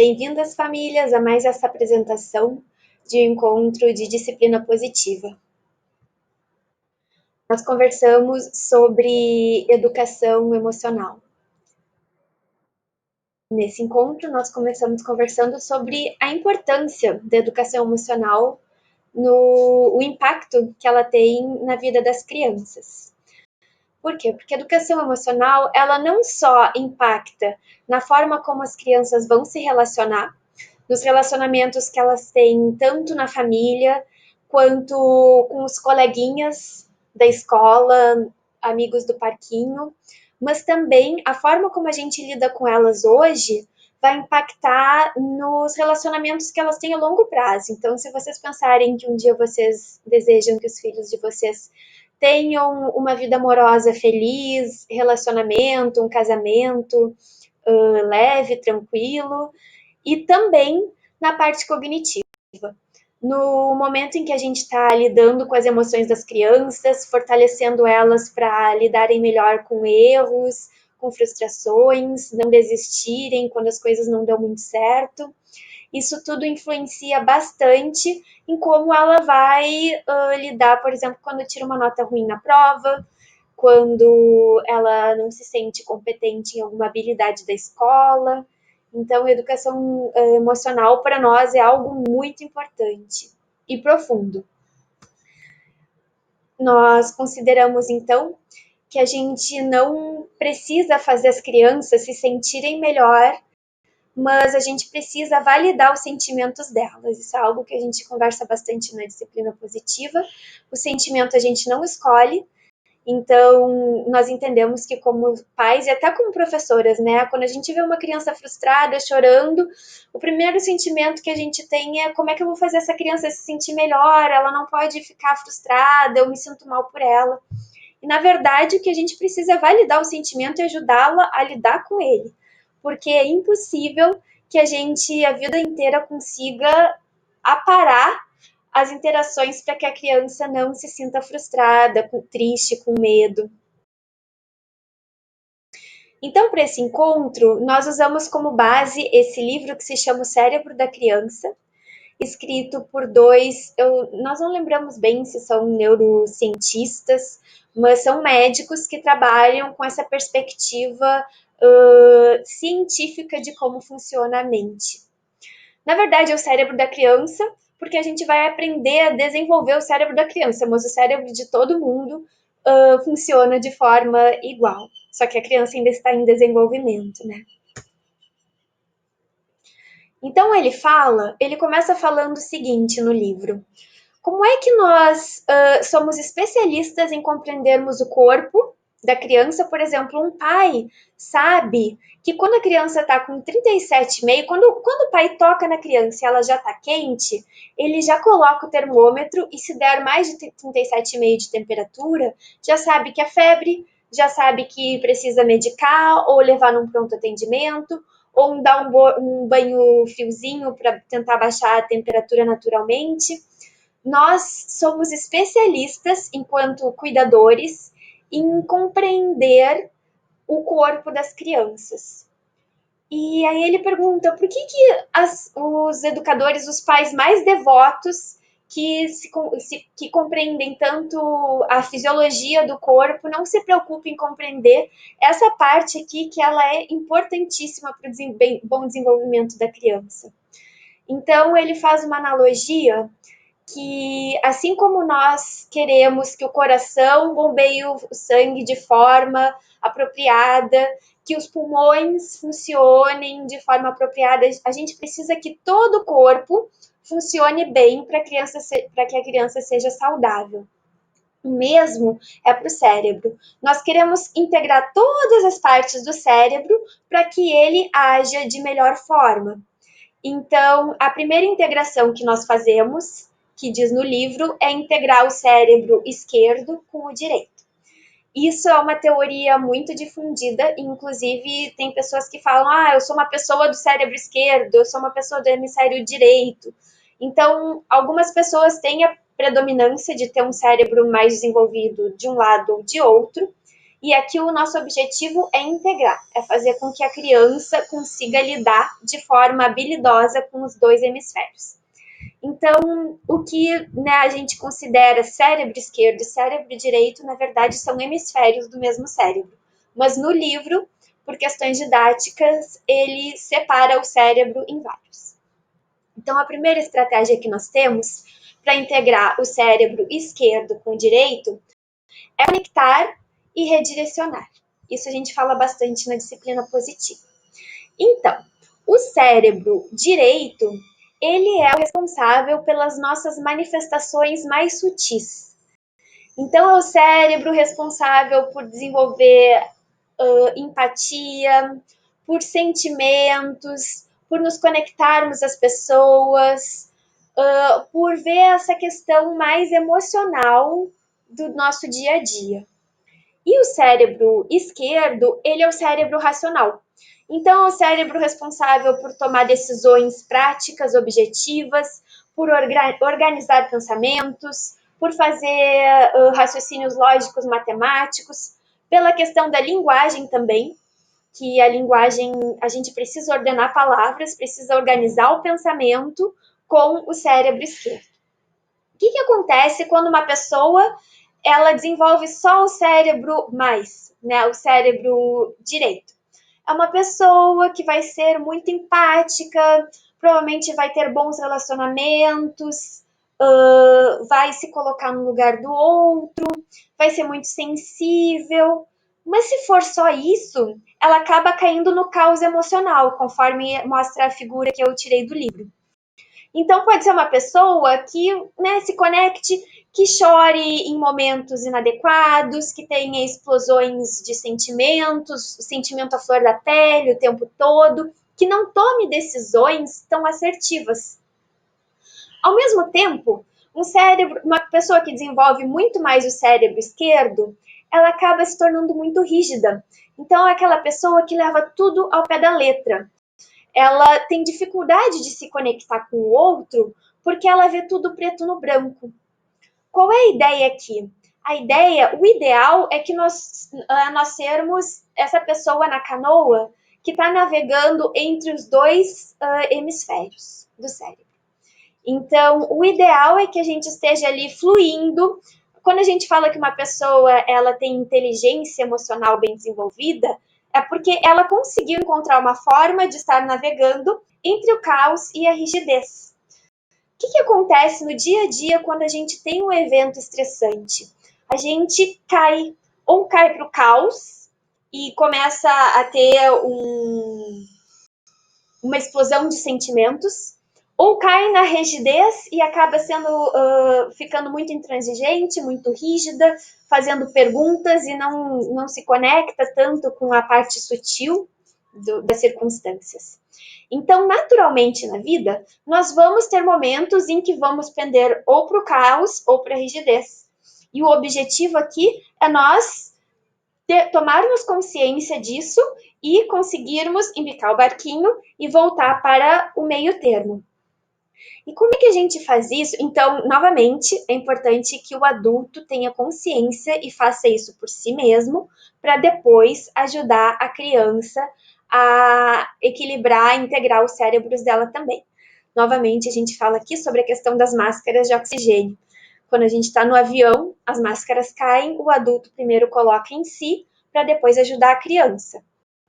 Bem-vindas, famílias, a mais essa apresentação de encontro de disciplina positiva. Nós conversamos sobre educação emocional. Nesse encontro, nós começamos conversando sobre a importância da educação emocional no impacto que ela tem na vida das crianças. Por quê? Porque a educação emocional, ela não só impacta na forma como as crianças vão se relacionar, nos relacionamentos que elas têm tanto na família, quanto com os coleguinhas da escola, amigos do parquinho, mas também a forma como a gente lida com elas hoje vai impactar nos relacionamentos que elas têm a longo prazo. Então, se vocês pensarem que um dia vocês desejam que os filhos de vocês tenham uma vida amorosa feliz, relacionamento, um casamento leve, tranquilo, e também na parte cognitiva. No momento em que a gente está lidando com as emoções das crianças, fortalecendo elas para lidarem melhor com erros, com frustrações, não desistirem quando as coisas não dão muito certo. Isso tudo influencia bastante em como ela vai lidar, por exemplo, quando tira uma nota ruim na prova, quando ela não se sente competente em alguma habilidade da escola. Então, a educação emocional para nós é algo muito importante e profundo. Nós consideramos, então, que a gente não precisa fazer as crianças se sentirem melhor, mas a gente precisa validar os sentimentos delas. Isso é algo que a gente conversa bastante na disciplina positiva. O sentimento a gente não escolhe. Então, nós entendemos que como pais e até como professoras, né, quando a gente vê uma criança frustrada, chorando, o primeiro sentimento que a gente tem é como é que eu vou fazer essa criança se sentir melhor, ela não pode ficar frustrada, eu me sinto mal por ela. E, na verdade, o que a gente precisa é validar o sentimento e ajudá-la a lidar com ele, porque é impossível que a gente, a vida inteira, consiga aparar as interações para que a criança não se sinta frustrada, triste, com medo. Então, para esse encontro, nós usamos como base esse livro que se chama O Cérebro da Criança, escrito por dois, nós não lembramos bem se são neurocientistas, mas são médicos que trabalham com essa perspectiva científica de como funciona a mente. Na verdade, é o cérebro da criança, porque a gente vai aprender a desenvolver o cérebro da criança, mas o cérebro de todo mundo funciona de forma igual. Só que a criança ainda está em desenvolvimento, né? Então ele começa falando o seguinte no livro: como é que nós somos especialistas em compreendermos o corpo da criança? Por exemplo, um pai sabe que quando a criança está com 37,5, quando o pai toca na criança e ela já está quente, ele já coloca o termômetro e se der mais de 37,5 de temperatura, já sabe que é febre, já sabe que precisa medicar ou levar num pronto atendimento, ou dar um banho fiozinho para tentar baixar a temperatura naturalmente. Nós somos especialistas, enquanto cuidadores, em compreender o corpo das crianças. E aí ele pergunta por que os educadores, os pais mais devotos, que compreendem tanto a fisiologia do corpo, não se preocupam em compreender essa parte aqui que ela é importantíssima para o bom desenvolvimento da criança. Então ele faz uma analogia que, assim como nós queremos que o coração bombeie o sangue de forma apropriada, que os pulmões funcionem de forma apropriada, a gente precisa que todo o corpo funcione bem para que a criança seja saudável. O mesmo é para o cérebro. Nós queremos integrar todas as partes do cérebro para que ele haja de melhor forma. Então, a primeira integração que nós fazemos, que diz no livro, é integrar o cérebro esquerdo com o direito. Isso é uma teoria muito difundida, inclusive tem pessoas que falam, eu sou uma pessoa do cérebro esquerdo, eu sou uma pessoa do hemisfério direito. Então, algumas pessoas têm a predominância de ter um cérebro mais desenvolvido de um lado ou de outro, E aqui o nosso objetivo é integrar, é fazer com que a criança consiga lidar de forma habilidosa com os dois hemisférios. Então, o que, né, a gente considera cérebro esquerdo e cérebro direito, na verdade, são hemisférios do mesmo cérebro. Mas no livro, por questões didáticas, ele separa o cérebro em vários. Então, a primeira estratégia que nós temos para integrar o cérebro esquerdo com o direito é conectar e redirecionar. Isso a gente fala bastante na disciplina positiva. Então, o cérebro direito, ele é o responsável pelas nossas manifestações mais sutis. Então, é o cérebro responsável por desenvolver empatia, por sentimentos, por nos conectarmos às pessoas, por ver essa questão mais emocional do nosso dia a dia. E o cérebro esquerdo, ele é o cérebro racional. Então, é o cérebro responsável por tomar decisões práticas, objetivas, por organizar pensamentos, por fazer raciocínios lógicos matemáticos, pela questão da linguagem também, que a linguagem, a gente precisa ordenar palavras, precisa organizar o pensamento com o cérebro esquerdo. O que acontece quando uma pessoa ela desenvolve só o cérebro mais, né, o cérebro direito? É uma pessoa que vai ser muito empática, provavelmente vai ter bons relacionamentos, vai se colocar no lugar do outro, vai ser muito sensível. Mas se for só isso, ela acaba caindo no caos emocional, conforme mostra a figura que eu tirei do livro. Então, pode ser uma pessoa que, né, se conecte, que chore em momentos inadequados, que tenha explosões de sentimentos, sentimento à flor da pele o tempo todo, que não tome decisões tão assertivas. Ao mesmo tempo, uma pessoa que desenvolve muito mais o cérebro esquerdo, ela acaba se tornando muito rígida. Então, é aquela pessoa que leva tudo ao pé da letra. Ela tem dificuldade de se conectar com o outro porque ela vê tudo preto no branco. Qual é a ideia aqui? O ideal é que nós sermos essa pessoa na canoa que está navegando entre os dois hemisférios do cérebro. Então, o ideal é que a gente esteja ali fluindo. Quando a gente fala que uma pessoa ela tem inteligência emocional bem desenvolvida, é porque ela conseguiu encontrar uma forma de estar navegando entre o caos e a rigidez. O que acontece no dia a dia quando a gente tem um evento estressante? A gente cai para o caos e começa a ter uma explosão de sentimentos, ou cai na rigidez e acaba ficando muito intransigente, muito rígida, fazendo perguntas e não se conecta tanto com a parte sutil das circunstâncias. Então, naturalmente na vida, nós vamos ter momentos em que vamos pender ou para o caos ou para a rigidez. E o objetivo aqui é nós tomarmos consciência disso e conseguirmos embicar o barquinho e voltar para o meio termo. E como é que a gente faz isso? Então, novamente, é importante que o adulto tenha consciência e faça isso por si mesmo, para depois ajudar a criança a equilibrar, integrar os cérebros dela também. Novamente, a gente fala aqui sobre a questão das máscaras de oxigênio. Quando a gente está no avião, as máscaras caem, o adulto primeiro coloca em si, para depois ajudar a criança.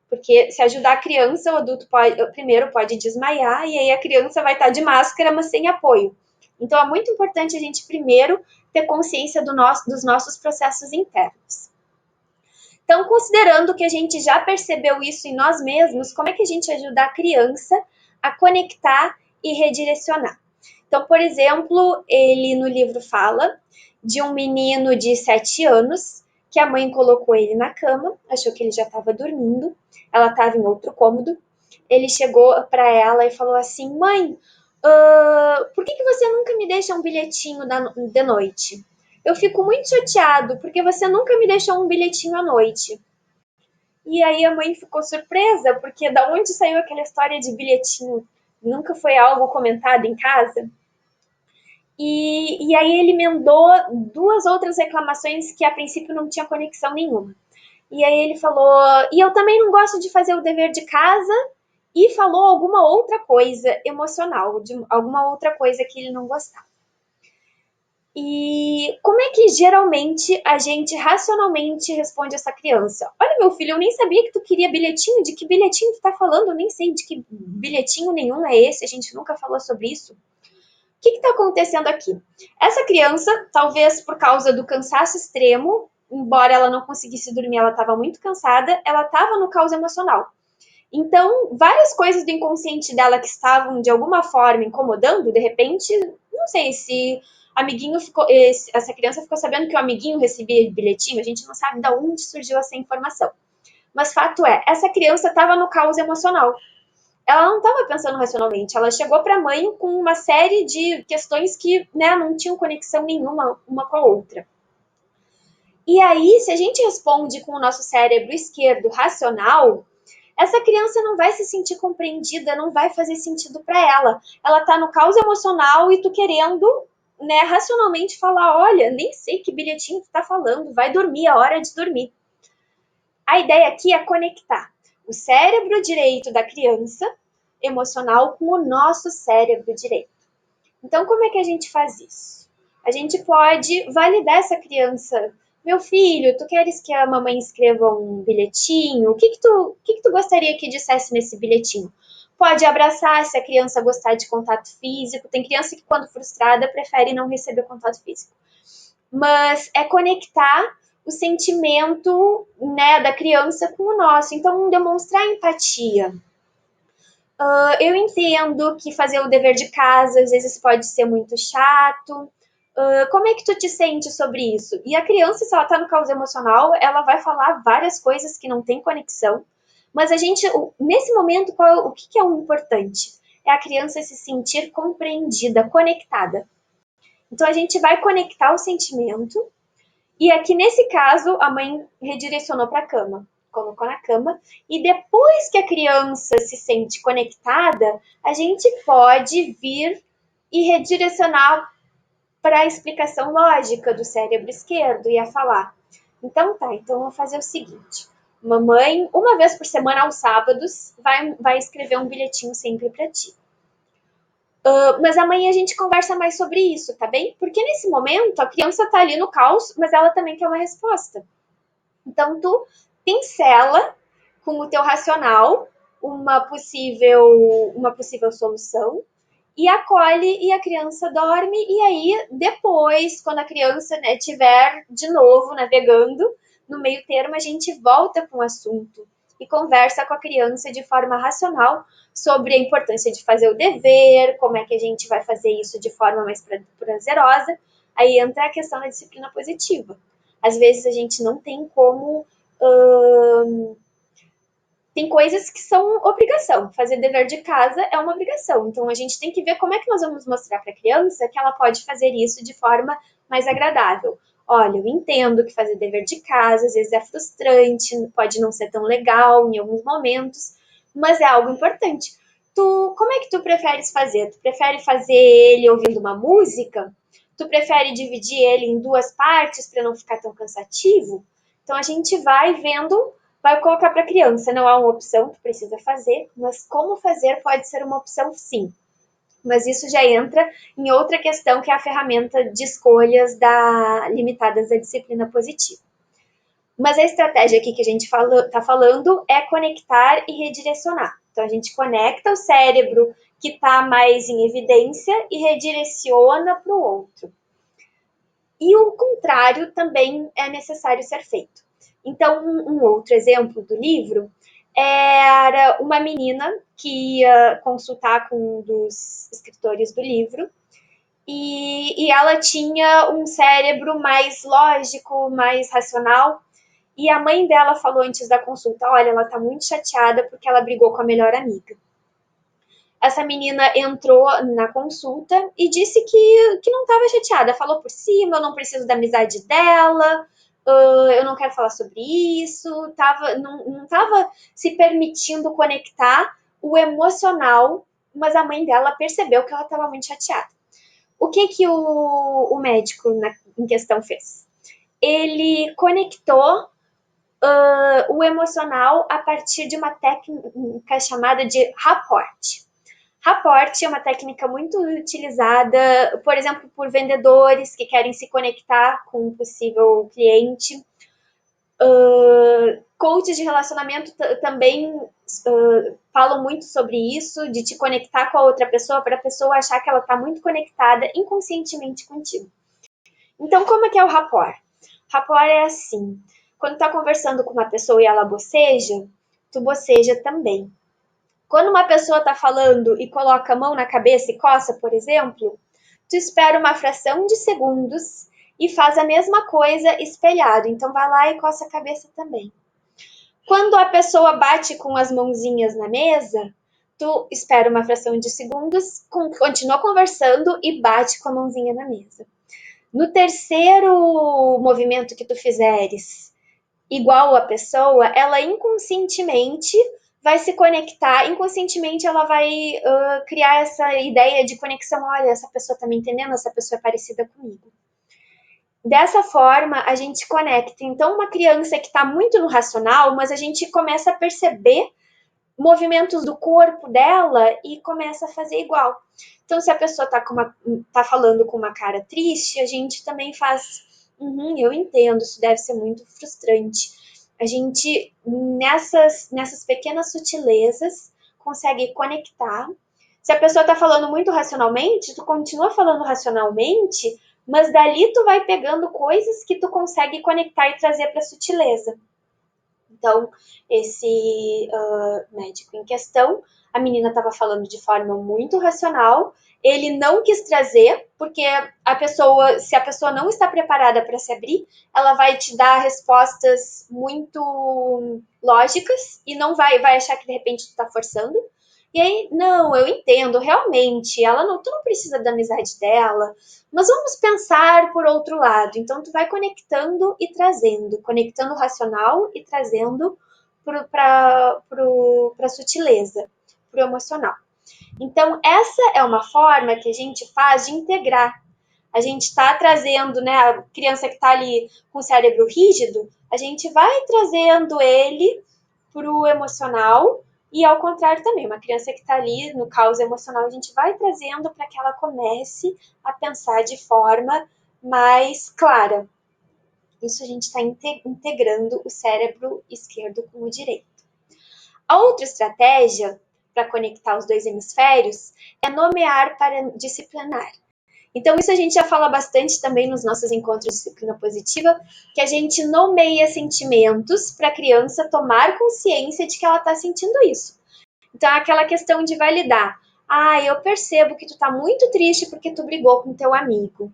Porque se ajudar a criança, o adulto primeiro pode desmaiar e aí a criança vai estar de máscara, mas sem apoio. Então, é muito importante a gente primeiro ter consciência dos nossos processos internos. Então, considerando que a gente já percebeu isso em nós mesmos, como é que a gente ajuda a criança a conectar e redirecionar? Então, por exemplo, ele no livro fala de um menino de 7 anos que a mãe colocou ele na cama, achou que ele já estava dormindo, ela estava em outro cômodo. Ele chegou para ela e falou assim: mãe, por que você nunca me deixa um bilhetinho de noite? Eu fico muito chateado porque você nunca me deixou um bilhetinho à noite. E aí a mãe ficou surpresa, porque da onde saiu aquela história de bilhetinho? Nunca foi algo comentado em casa? E aí ele emendou 2 outras reclamações que a princípio não tinha conexão nenhuma. E aí ele falou, e eu também não gosto de fazer o dever de casa, e falou alguma outra coisa emocional, de alguma outra coisa que ele não gostava. E como é que geralmente a gente racionalmente responde essa criança? Olha, meu filho, eu nem sabia que tu queria bilhetinho. De que bilhetinho tu tá falando? Eu nem sei de que bilhetinho nenhum é esse. A gente nunca falou sobre isso. O que está acontecendo aqui? Essa criança, talvez por causa do cansaço extremo, embora ela não conseguisse dormir, ela estava muito cansada, ela estava no caos emocional. Então, várias coisas do inconsciente dela que estavam de alguma forma incomodando, de repente, não sei se amiguinho ficou, essa criança ficou sabendo que o amiguinho recebia bilhetinho, a gente não sabe de onde surgiu essa informação. Mas fato é, essa criança estava no caos emocional. Ela não estava pensando racionalmente, ela chegou para a mãe com uma série de questões que, né, não tinham conexão nenhuma uma com a outra. E aí, se a gente responde com o nosso cérebro esquerdo racional, essa criança não vai se sentir compreendida, não vai fazer sentido para ela. Ela tá no caos emocional e tu querendo, né, racionalmente falar, olha, nem sei que bilhetinho tu tá falando, vai dormir, é hora de dormir. A ideia aqui é conectar o cérebro direito da criança emocional com o nosso cérebro direito. Então, como é que a gente faz isso? A gente pode validar essa criança. Meu filho, tu queres que a mamãe escreva um bilhetinho? O que tu gostaria que dissesse nesse bilhetinho? Pode abraçar se a criança gostar de contato físico. Tem criança que, quando frustrada, prefere não receber contato físico. Mas é conectar o sentimento, né, da criança com o nosso. Então, demonstrar empatia. Eu entendo que fazer o dever de casa às vezes pode ser muito chato. Como é que tu te sente sobre isso? E a criança, se ela tá no caos emocional, ela vai falar várias coisas que não tem conexão. Mas a gente, nesse momento, o que é o importante? É a criança se sentir compreendida, conectada. Então a gente vai conectar o sentimento e aqui nesse caso, a mãe redirecionou para a cama, colocou na cama, e depois que a criança se sente conectada, a gente pode vir e redirecionar para a explicação lógica do cérebro esquerdo e a falar: então tá, então eu vou fazer o seguinte. Mamãe, uma vez por semana aos sábados, vai escrever um bilhetinho sempre para ti. Mas amanhã a gente conversa mais sobre isso, tá bem? Porque nesse momento a criança tá ali no caos, mas ela também quer uma resposta. Então, tu pincela com o teu racional uma possível solução e acolhe e a criança dorme. E aí, depois, quando a criança, né, tiver de novo navegando no meio termo, a gente volta com o assunto e conversa com a criança de forma racional sobre a importância de fazer o dever, como é que a gente vai fazer isso de forma mais prazerosa. Aí entra a questão da disciplina positiva. Às vezes a gente não tem como. Tem coisas que são obrigação. Fazer dever de casa é uma obrigação. Então a gente tem que ver como é que nós vamos mostrar para a criança que ela pode fazer isso de forma mais agradável. Olha, eu entendo que fazer dever de casa às vezes é frustrante, pode não ser tão legal em alguns momentos, mas é algo importante. Como é que tu preferes fazer? Tu prefere fazer ele ouvindo uma música? Tu prefere dividir ele em duas partes para não ficar tão cansativo? Então a gente vai vendo, vai colocar para a criança, não há uma opção que precisa fazer, mas como fazer pode ser uma opção sim. Mas isso já entra em outra questão, que é a ferramenta de escolhas limitadas da disciplina positiva. Mas a estratégia aqui que a gente está falando é conectar e redirecionar. Então a gente conecta o cérebro que está mais em evidência e redireciona para o outro. E o contrário também é necessário ser feito. Então, um outro exemplo do livro era uma menina que ia consultar com um dos escritores do livro e ela tinha um cérebro mais lógico, mais racional. E a mãe dela falou antes da consulta: olha, ela tá muito chateada porque ela brigou com a melhor amiga. Essa menina entrou na consulta e disse que não estava chateada. Falou por cima: eu não preciso da amizade dela, eu não quero falar sobre isso. Não estava se permitindo conectar o emocional, mas a mãe dela percebeu que ela estava muito chateada. O que o médico em questão fez? Ele conectou o emocional a partir de uma técnica chamada de rapport. Rapport é uma técnica muito utilizada, por exemplo, por vendedores que querem se conectar com um possível cliente. Coaches de relacionamento também falam muito sobre isso, de te conectar com a outra pessoa, para a pessoa achar que ela está muito conectada inconscientemente contigo. Então, como é que é o rapport? Rapport é assim, quando tá conversando com uma pessoa e ela boceja, tu boceja também. Quando uma pessoa tá falando e coloca a mão na cabeça e coça, por exemplo, tu espera uma fração de segundos e faz a mesma coisa espelhado. Então vai lá e coça a cabeça também. Quando a pessoa bate com as mãozinhas na mesa, tu espera uma fração de segundos, continua conversando e bate com a mãozinha na mesa. No terceiro movimento que tu fizeres igual a pessoa, ela inconscientemente vai se conectar, inconscientemente ela vai criar essa ideia de conexão. Olha, essa pessoa tá me entendendo, essa pessoa é parecida comigo. Dessa forma, a gente conecta. Então, uma criança que está muito no racional, mas a gente começa a perceber movimentos do corpo dela e começa a fazer igual. Então, se a pessoa tá falando com uma cara triste, a gente também faz. Eu entendo, isso deve ser muito frustrante. A gente, nessas pequenas sutilezas, consegue conectar. Se a pessoa tá falando muito racionalmente, tu continua falando racionalmente, mas dali tu vai pegando coisas que tu consegue conectar e trazer para sutileza. Então, esse médico em questão, a menina estava falando de forma muito racional, ele não quis trazer, porque se a pessoa não está preparada para se abrir, ela vai te dar respostas muito lógicas e não vai achar que de repente tu está forçando. E aí, não, eu entendo, realmente, tu não precisa da amizade dela, mas vamos pensar por outro lado. Então, tu vai conectando e trazendo, conectando o racional e trazendo para a sutileza, para o emocional. Então, essa é uma forma que a gente faz de integrar. A gente está trazendo, né, a criança que está ali com o cérebro rígido, a gente vai trazendo ele para o emocional e ao contrário também, uma criança que está ali no caos emocional, a gente vai trazendo para que ela comece a pensar de forma mais clara. Isso a gente está integrando o cérebro esquerdo com o direito. A outra estratégia para conectar os dois hemisférios é nomear para disciplinar. Então, isso a gente já fala bastante também nos nossos encontros de disciplina positiva, que a gente nomeia sentimentos para a criança tomar consciência de que ela está sentindo isso. Então, é aquela questão de validar. Eu percebo que tu tá muito triste porque tu brigou com teu amigo.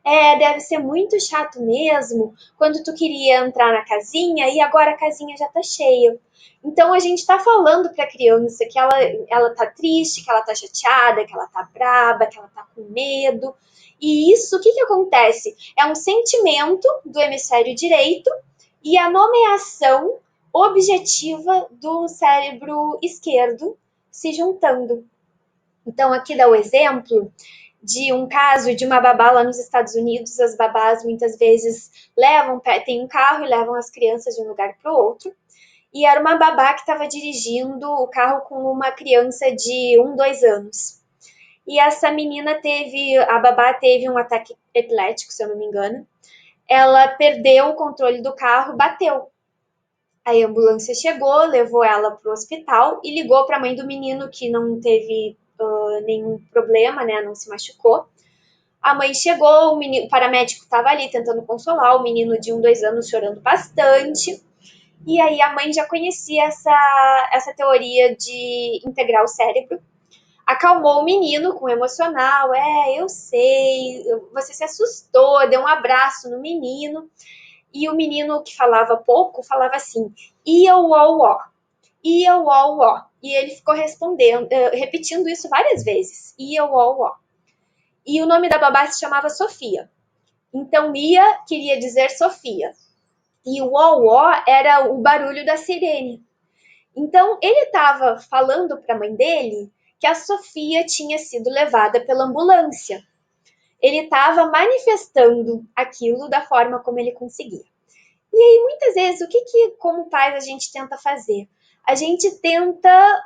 Deve ser muito chato mesmo quando tu queria entrar na casinha e agora a casinha já tá cheia. Então a gente tá falando pra criança que ela tá triste, que ela tá chateada, que ela tá braba, que ela tá com medo. E isso, o que acontece? É um sentimento do hemisfério direito e a nomeação objetiva do cérebro esquerdo se juntando. Então, aqui dá o exemplo de um caso de uma babá lá nos Estados Unidos. As babás muitas vezes tem um carro e levam as crianças de um lugar para o outro. E era uma babá que estava dirigindo o carro com uma criança de 2 anos. E essa a babá teve um ataque epilético, se eu não me engano. Ela perdeu o controle do carro, bateu. Aí a ambulância chegou, levou ela para o hospital e ligou para a mãe do menino, que não teve nenhum problema, né? Não se machucou. A mãe chegou, o paramédico estava ali tentando consolar o menino de 2 anos, chorando bastante. E aí a mãe já conhecia essa teoria de integrar o cérebro. Acalmou o menino com o emocional. Eu sei, você se assustou, deu um abraço no menino. E o menino que falava pouco, falava assim, ia, uó, uó, ia, uó, uó. E ele ficou repetindo isso várias vezes, ia, uó, uó. E o nome da babá se chamava Sofia. Então, ia queria dizer Sofia. E o uó, uó era o barulho da sirene. Então, ele estava falando para a mãe dele que a Sofia tinha sido levada pela ambulância. Ele estava manifestando aquilo da forma como ele conseguia. E aí, muitas vezes, o que como pais, a gente tenta fazer? A gente tenta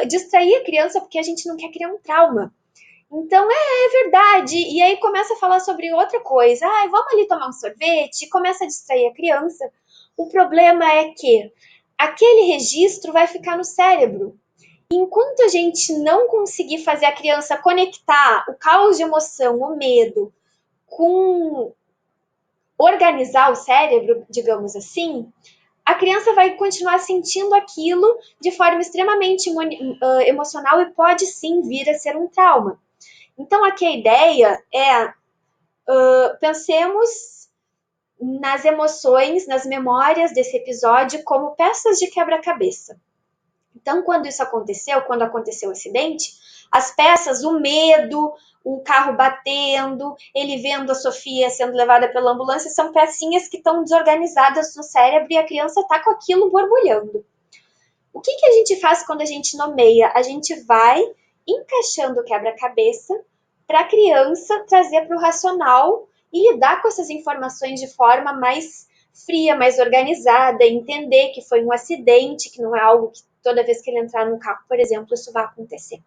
distrair a criança porque a gente não quer criar um trauma. Então, é verdade. E aí começa a falar sobre outra coisa. Ah, vamos ali tomar um sorvete. Começa a distrair a criança. O problema é que aquele registro vai ficar no cérebro. Enquanto a gente não conseguir fazer a criança conectar o caos de emoção, o medo, com organizar o cérebro, digamos assim, a criança vai continuar sentindo aquilo de forma extremamente emocional e pode sim vir a ser um trauma. Então, aqui a ideia é pensemos nas emoções, nas memórias desse episódio como peças de quebra-cabeça. Então, quando isso aconteceu, quando aconteceu o acidente, as peças, o medo, o carro batendo, ele vendo a Sofia sendo levada pela ambulância, são pecinhas que estão desorganizadas no cérebro e a criança está com aquilo borbulhando. O que a gente faz quando a gente nomeia? A gente vai encaixando o quebra-cabeça para a criança trazer para o racional e lidar com essas informações de forma mais fria, mais organizada, entender que foi um acidente, que não é algo que toda vez que ele entrar no carro, por exemplo, isso vai acontecer.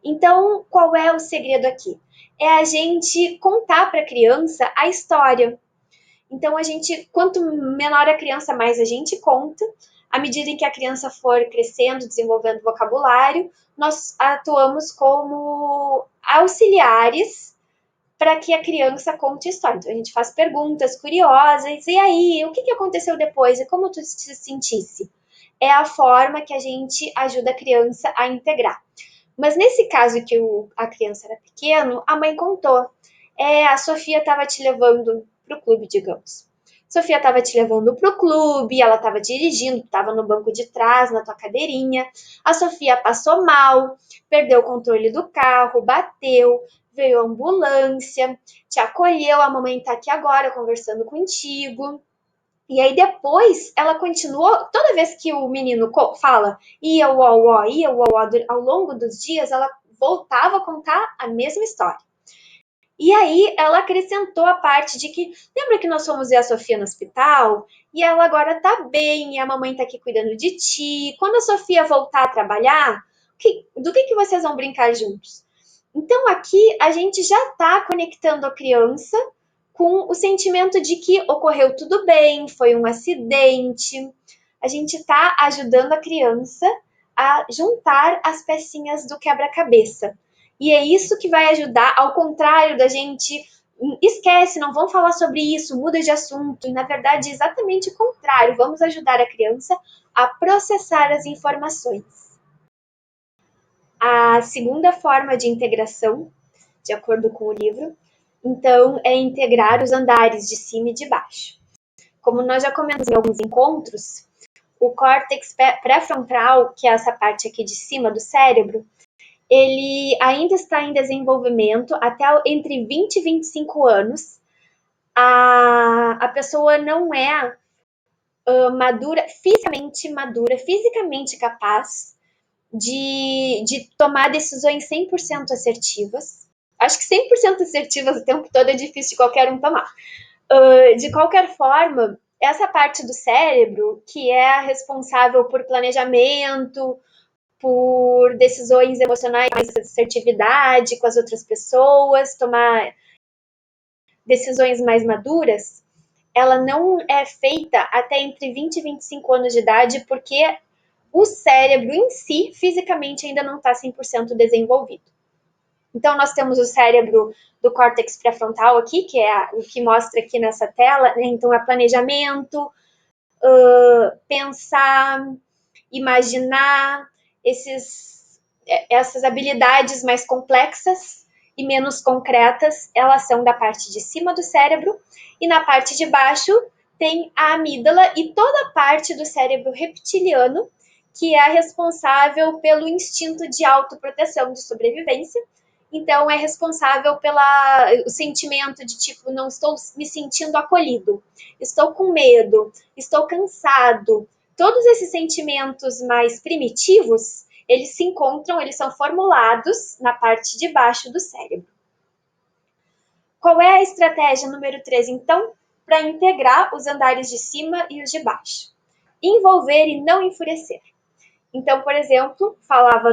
Então, qual é o segredo aqui? É a gente contar para a criança a história. Então, quanto menor a criança, mais a gente conta. À medida em que a criança for crescendo, desenvolvendo vocabulário, nós atuamos como auxiliares para que a criança conte a história. Então, a gente faz perguntas curiosas. E aí, o que aconteceu depois? E como tu se sentisse? É a forma que a gente ajuda a criança a integrar. Mas nesse caso que a criança era pequeno, a mãe contou. A Sofia estava te levando para o clube, digamos. Sofia estava te levando para o clube, ela estava dirigindo, estava no banco de trás, na tua cadeirinha. A Sofia passou mal, perdeu o controle do carro, bateu, veio a ambulância, te acolheu, a mamãe está aqui agora conversando contigo. E aí depois ela continuou, toda vez que o menino fala ia uó, ia uó, ao longo dos dias ela voltava a contar a mesma história. E aí ela acrescentou a parte de que, lembra que nós fomos ver a Sofia no hospital? E ela agora tá bem, e a mamãe tá aqui cuidando de ti. Quando a Sofia voltar a trabalhar, do que vocês vão brincar juntos? Então aqui a gente já tá conectando a criança com o sentimento de que ocorreu tudo bem, foi um acidente. A gente está ajudando a criança a juntar as pecinhas do quebra-cabeça. E é isso que vai ajudar, ao contrário da gente esquece, não vamos falar sobre isso, muda de assunto. E na verdade, exatamente o contrário, vamos ajudar a criança a processar as informações. A segunda forma de integração, de acordo com o livro, então, é integrar os andares de cima e de baixo. Como nós já comentamos em alguns encontros, o córtex pré-frontal, que é essa parte aqui de cima do cérebro, ele ainda está em desenvolvimento até entre 20 e 25 anos. A pessoa não é madura, fisicamente capaz de tomar decisões 100% assertivas. Acho que 100% assertivas o tempo todo é difícil de qualquer um tomar. De qualquer forma, essa parte do cérebro, que é a responsável por planejamento, por decisões emocionais, mais assertividade com as outras pessoas, tomar decisões mais maduras, ela não é feita até entre 20 e 25 anos de idade, porque o cérebro em si, fisicamente, ainda não está 100% desenvolvido. Então, nós temos o cérebro do córtex pré-frontal aqui, que é o que mostra aqui nessa tela. Então, é planejamento, pensar, imaginar, essas habilidades mais complexas e menos concretas, elas são da parte de cima do cérebro, e na parte de baixo tem a amígdala e toda a parte do cérebro reptiliano, que é responsável pelo instinto de autoproteção, de sobrevivência. Então, é responsável pelo sentimento de tipo, não estou me sentindo acolhido, estou com medo, estou cansado. Todos esses sentimentos mais primitivos, eles se encontram, eles são formulados na parte de baixo do cérebro. Qual é a estratégia número 3, então? para integrar os andares de cima e os de baixo. Envolver e não enfurecer. Então, por exemplo, fala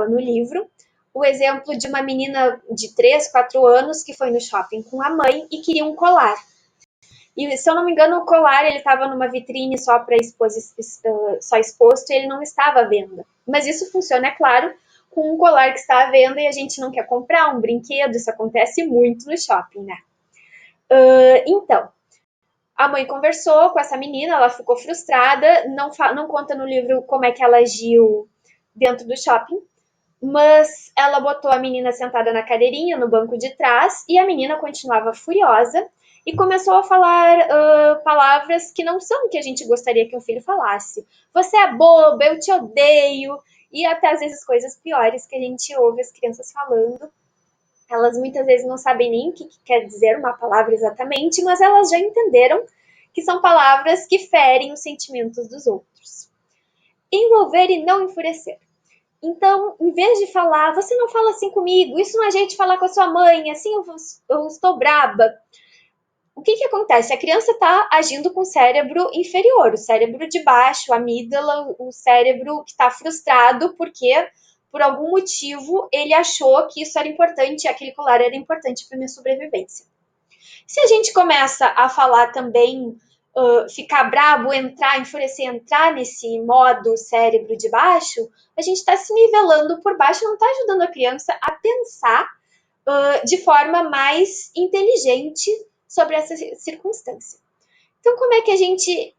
no livro o exemplo de uma menina de 3, 4 anos que foi no shopping com a mãe e queria um colar. E, se eu não me engano, o colar ele estava numa vitrine só para só exposto e ele não estava à venda. Mas isso funciona, é claro, com um colar que está à venda e a gente não quer comprar um brinquedo. Isso acontece muito no shopping, né? Então, a mãe conversou com essa menina, ela ficou frustrada, não conta no livro como é que ela agiu dentro do shopping, mas ela botou a menina sentada na cadeirinha, no banco de trás, e a menina continuava furiosa e começou a falar palavras que não são o que a gente gostaria que um filho falasse. Você é boba, eu te odeio, e até às vezes coisas piores que a gente ouve as crianças falando. Elas muitas vezes não sabem nem o que quer dizer uma palavra exatamente, mas elas já entenderam que são palavras que ferem os sentimentos dos outros. Envolver e não enfurecer. Então, em vez de falar, você não fala assim comigo, isso não é jeito de falar com a sua mãe, assim eu estou braba. O que acontece? A criança está agindo com o cérebro inferior, o cérebro de baixo, a amígdala, o cérebro que está frustrado porque, por algum motivo, ele achou que isso era importante, aquele colar era importante para minha sobrevivência. Se a gente começa a falar também, ficar brabo, enfurecer, entrar nesse modo cérebro de baixo, a gente está se nivelando por baixo, não está ajudando a criança a pensar de forma mais inteligente sobre essa circunstância. Então, como é que a gente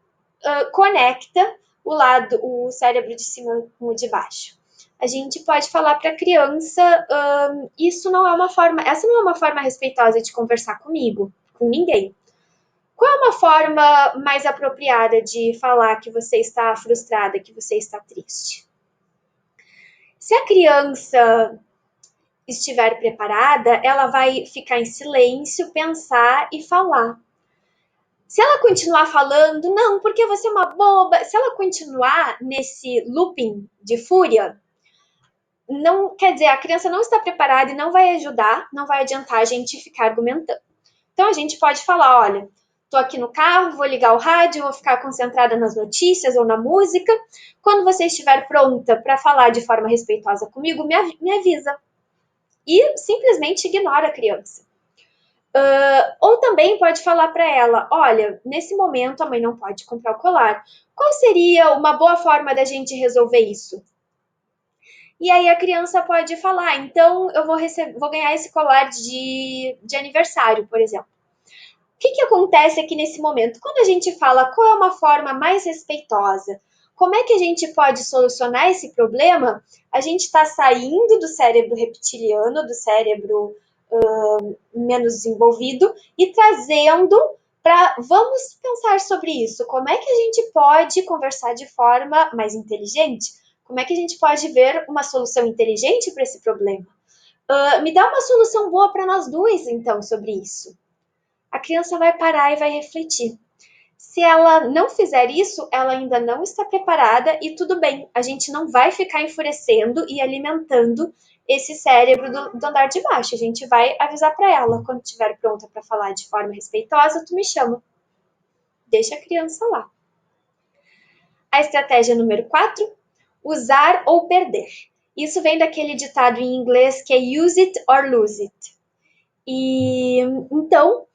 conecta o cérebro de cima com o de baixo? A gente pode falar para a criança, essa não é uma forma respeitosa de conversar comigo, com ninguém. Qual é uma forma mais apropriada de falar que você está frustrada, que você está triste? Se a criança estiver preparada, ela vai ficar em silêncio, pensar e falar. Se ela continuar falando, não, porque você é uma boba, se ela continuar nesse looping de fúria, não quer dizer, a criança não está preparada e não vai ajudar, não vai adiantar a gente ficar argumentando. Então a gente pode falar, olha, tô aqui no carro, vou ligar o rádio, vou ficar concentrada nas notícias ou na música. Quando você estiver pronta para falar de forma respeitosa comigo, me avisa. E simplesmente ignora a criança. Ou também pode falar para ela, olha, nesse momento a mãe não pode comprar o colar. Qual seria uma boa forma da gente resolver isso? E aí a criança pode falar, então eu vou ganhar esse colar de aniversário, por exemplo. O que acontece aqui nesse momento? Quando a gente fala qual é uma forma mais respeitosa, como é que a gente pode solucionar esse problema, a gente está saindo do cérebro reptiliano, do cérebro menos desenvolvido, e trazendo para vamos pensar sobre isso. Como é que a gente pode conversar de forma mais inteligente? Como é que a gente pode ver uma solução inteligente para esse problema? Me dá uma solução boa para nós dois, então, sobre isso. A criança vai parar e vai refletir. Se ela não fizer isso, ela ainda não está preparada e tudo bem, a gente não vai ficar enfurecendo e alimentando esse cérebro do andar de baixo. A gente vai avisar para ela, quando estiver pronta para falar de forma respeitosa, tu me chama. Deixa a criança lá. A estratégia número 4, usar ou perder. Isso vem daquele ditado em inglês que é use it or lose it. E então,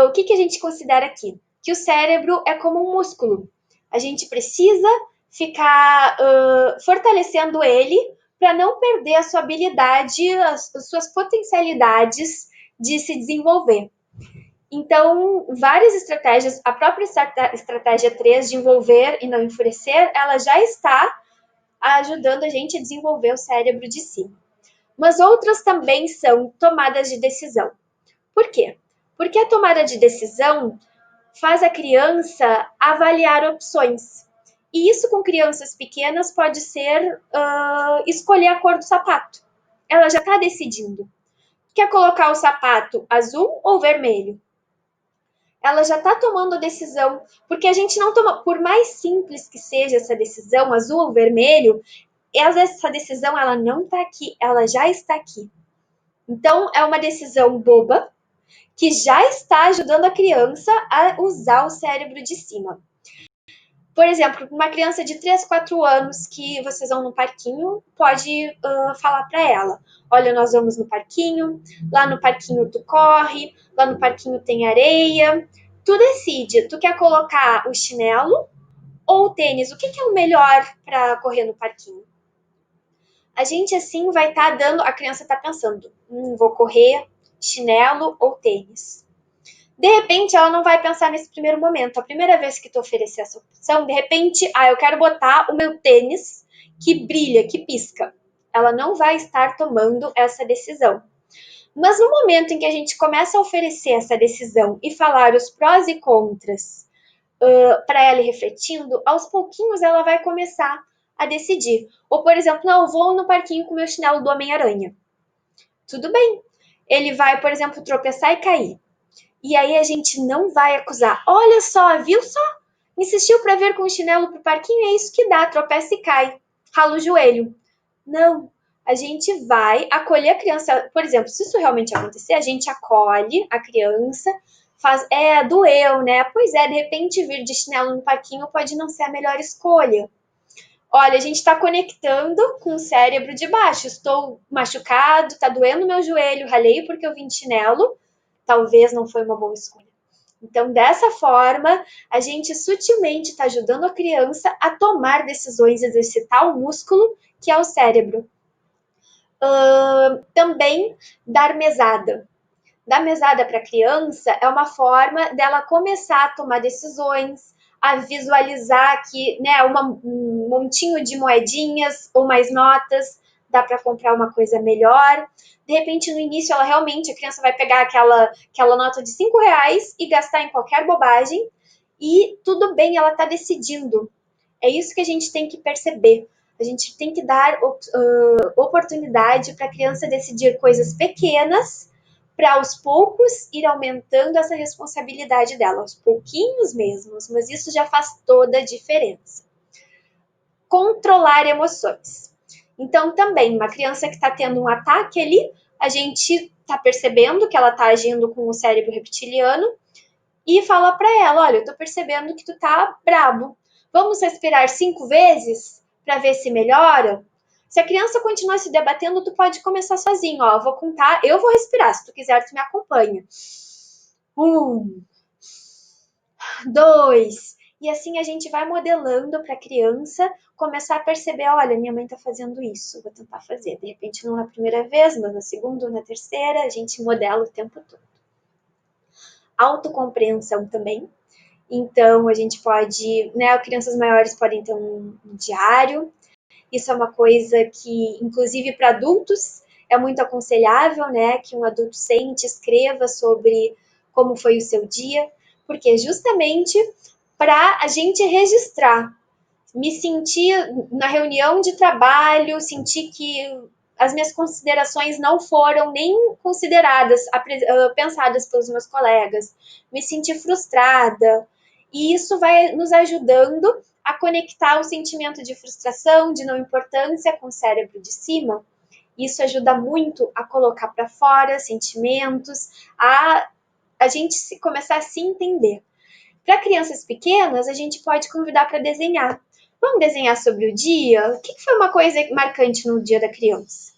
o que a gente considera aqui? Que o cérebro é como um músculo. A gente precisa ficar fortalecendo ele para não perder a sua habilidade, as suas potencialidades de se desenvolver. Então, várias estratégias, a própria estratégia 3 de envolver e não enfurecer, ela já está ajudando a gente a desenvolver o cérebro de cima. Mas outras também são tomadas de decisão. Por quê? Porque a tomada de decisão faz a criança avaliar opções. E isso com crianças pequenas pode ser escolher a cor do sapato. Ela já está decidindo. Quer colocar o sapato azul ou vermelho? Ela já está tomando a decisão, porque a gente não toma, por mais simples que seja essa decisão, azul ou vermelho, essa decisão ela não está aqui, ela já está aqui. Então, é uma decisão boba, que já está ajudando a criança a usar o cérebro de cima. Por exemplo, uma criança de 3, 4 anos que vocês vão no parquinho, pode falar para ela: olha, nós vamos no parquinho, lá no parquinho tu corre, lá no parquinho tem areia. Tu decide, tu quer colocar o chinelo ou o tênis? O que é o melhor para correr no parquinho? A gente assim vai estar dando, a criança está pensando: vou correr chinelo ou tênis. De repente, ela não vai pensar nesse primeiro momento. A primeira vez que tu oferecer essa opção, de repente, eu quero botar o meu tênis que brilha, que pisca. Ela não vai estar tomando essa decisão. Mas no momento em que a gente começa a oferecer essa decisão e falar os prós e contras para ela ir refletindo, aos pouquinhos ela vai começar a decidir. Ou, por exemplo, não, eu vou no parquinho com o meu chinelo do Homem-Aranha. Tudo bem. Ele vai, por exemplo, tropeçar e cair. E aí a gente não vai acusar. Olha só, viu só? Insistiu para vir com o chinelo pro parquinho, é isso que dá, tropeça e cai, rala o joelho. Não, a gente vai acolher a criança. Por exemplo, se isso realmente acontecer, a gente acolhe a criança, faz, doeu, né? Pois é, de repente vir de chinelo no parquinho pode não ser a melhor escolha. Olha, a gente está conectando com o cérebro de baixo. Estou machucado, tá doendo meu joelho, ralei porque eu vim de chinelo. Talvez não foi uma boa escolha. Então, dessa forma, a gente sutilmente está ajudando a criança a tomar decisões, exercitar o músculo, que é o cérebro. Também dar mesada. Dar mesada para a criança é uma forma dela começar a tomar decisões, a visualizar que, né, um montinho de moedinhas ou mais notas, dá para comprar uma coisa melhor. De repente, no início, ela realmente, a criança vai pegar aquela nota de R$ 5 e gastar em qualquer bobagem, e tudo bem, ela está decidindo. É isso que a gente tem que perceber. A gente tem que dar oportunidade para a criança decidir coisas pequenas, para aos poucos ir aumentando essa responsabilidade dela, aos pouquinhos mesmo, mas isso já faz toda a diferença. Controlar emoções. Então, também, uma criança que está tendo um ataque ali, a gente está percebendo que ela está agindo com o cérebro reptiliano e fala para ela: olha, eu estou percebendo que tu tá brabo. Vamos respirar 5 vezes para ver se melhora? Se a criança continuar se debatendo, tu pode começar sozinho, ó. Eu vou contar, eu vou respirar. Se tu quiser, tu me acompanha. 1, 2. E assim a gente vai modelando para a criança começar a perceber: olha, minha mãe tá fazendo isso, vou tentar fazer. De repente, não na primeira vez, mas na segunda ou na terceira, a gente modela o tempo todo. Autocompreensão também. Então, a gente pode, né, crianças maiores podem ter um diário. Isso é uma coisa que, inclusive para adultos, é muito aconselhável, né, que um adulto sente, escreva sobre como foi o seu dia, porque justamente para a gente registrar, me sentir na reunião de trabalho, sentir que as minhas considerações não foram nem consideradas, pensadas pelos meus colegas, me sentir frustrada, e isso vai nos ajudando a conectar o sentimento de frustração, de não importância com o cérebro de cima. Isso ajuda muito a colocar para fora sentimentos, a gente começar a se entender. Para crianças pequenas, a gente pode convidar para desenhar. Vamos desenhar sobre o dia? O que foi uma coisa marcante no dia da criança?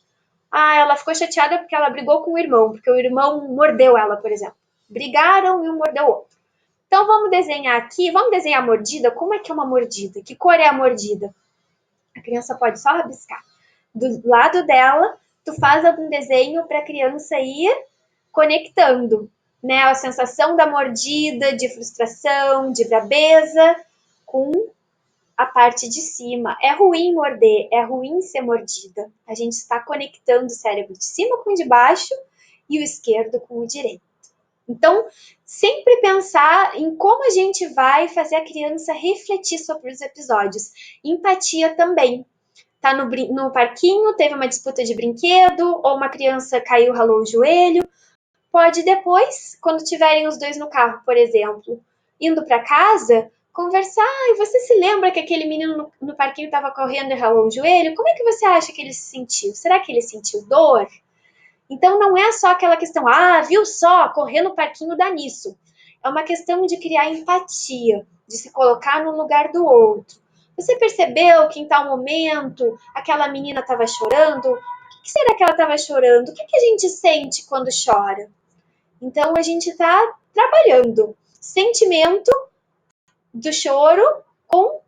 Ela ficou chateada porque ela brigou com o irmão, porque o irmão mordeu ela, por exemplo. Brigaram e um mordeu o outro. Então vamos desenhar aqui, vamos desenhar a mordida? Como é que é uma mordida? Que cor é a mordida? A criança pode só rabiscar. Do lado dela, tu faz algum desenho para a criança ir conectando, né? A sensação da mordida, de frustração, de brabeza, com a parte de cima. É ruim morder, é ruim ser mordida. A gente está conectando o cérebro de cima com o de baixo e o esquerdo com o direito. Então, sempre pensar em como a gente vai fazer a criança refletir sobre os episódios. Empatia também. Tá no parquinho, teve uma disputa de brinquedo, ou uma criança caiu, ralou o joelho. Pode depois, quando tiverem os dois no carro, por exemplo, indo para casa, conversar. E você se lembra que aquele menino no parquinho estava correndo e ralou o joelho? Como é que você acha que ele se sentiu? Será que ele sentiu dor? Então não é só aquela questão, viu só, correr no parquinho dá nisso. É uma questão de criar empatia, de se colocar no lugar do outro. Você percebeu que em tal momento aquela menina estava chorando? Por que será que ela estava chorando? O que a gente sente quando chora? Então a gente está trabalhando sentimento do choro com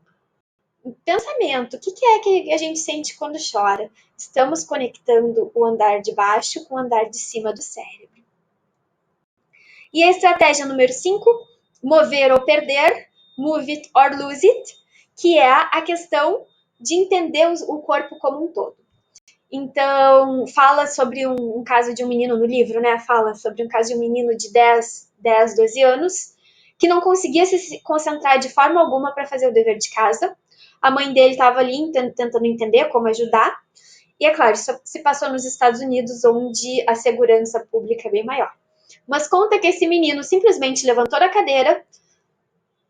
pensamento. O que é que a gente sente quando chora? Estamos conectando o andar de baixo com o andar de cima do cérebro. E a estratégia número 5, mover ou perder, move it or lose it, que é a questão de entender o corpo como um todo. Então, fala sobre um caso de um menino no livro, né? Fala sobre um caso de um menino de 10, 12 anos que não conseguia se concentrar de forma alguma para fazer o dever de casa. A mãe dele estava ali tentando entender como ajudar. E, é claro, isso se passou nos Estados Unidos, onde a segurança pública é bem maior. Mas conta que esse menino simplesmente levantou da cadeira,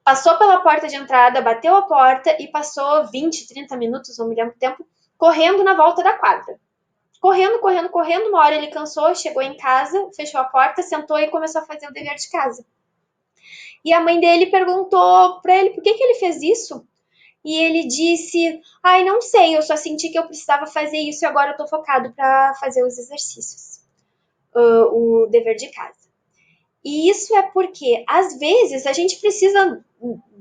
passou pela porta de entrada, bateu a porta e passou 20, 30 minutos, não me lembro o tempo, correndo na volta da quadra. Correndo, correndo, correndo. Uma hora ele cansou, chegou em casa, fechou a porta, sentou e começou a fazer o dever de casa. E a mãe dele perguntou para ele por que ele fez isso. E ele disse, não sei, eu só senti que eu precisava fazer isso e agora eu tô focado para fazer os exercícios, o dever de casa. E isso é porque, às vezes, a gente precisa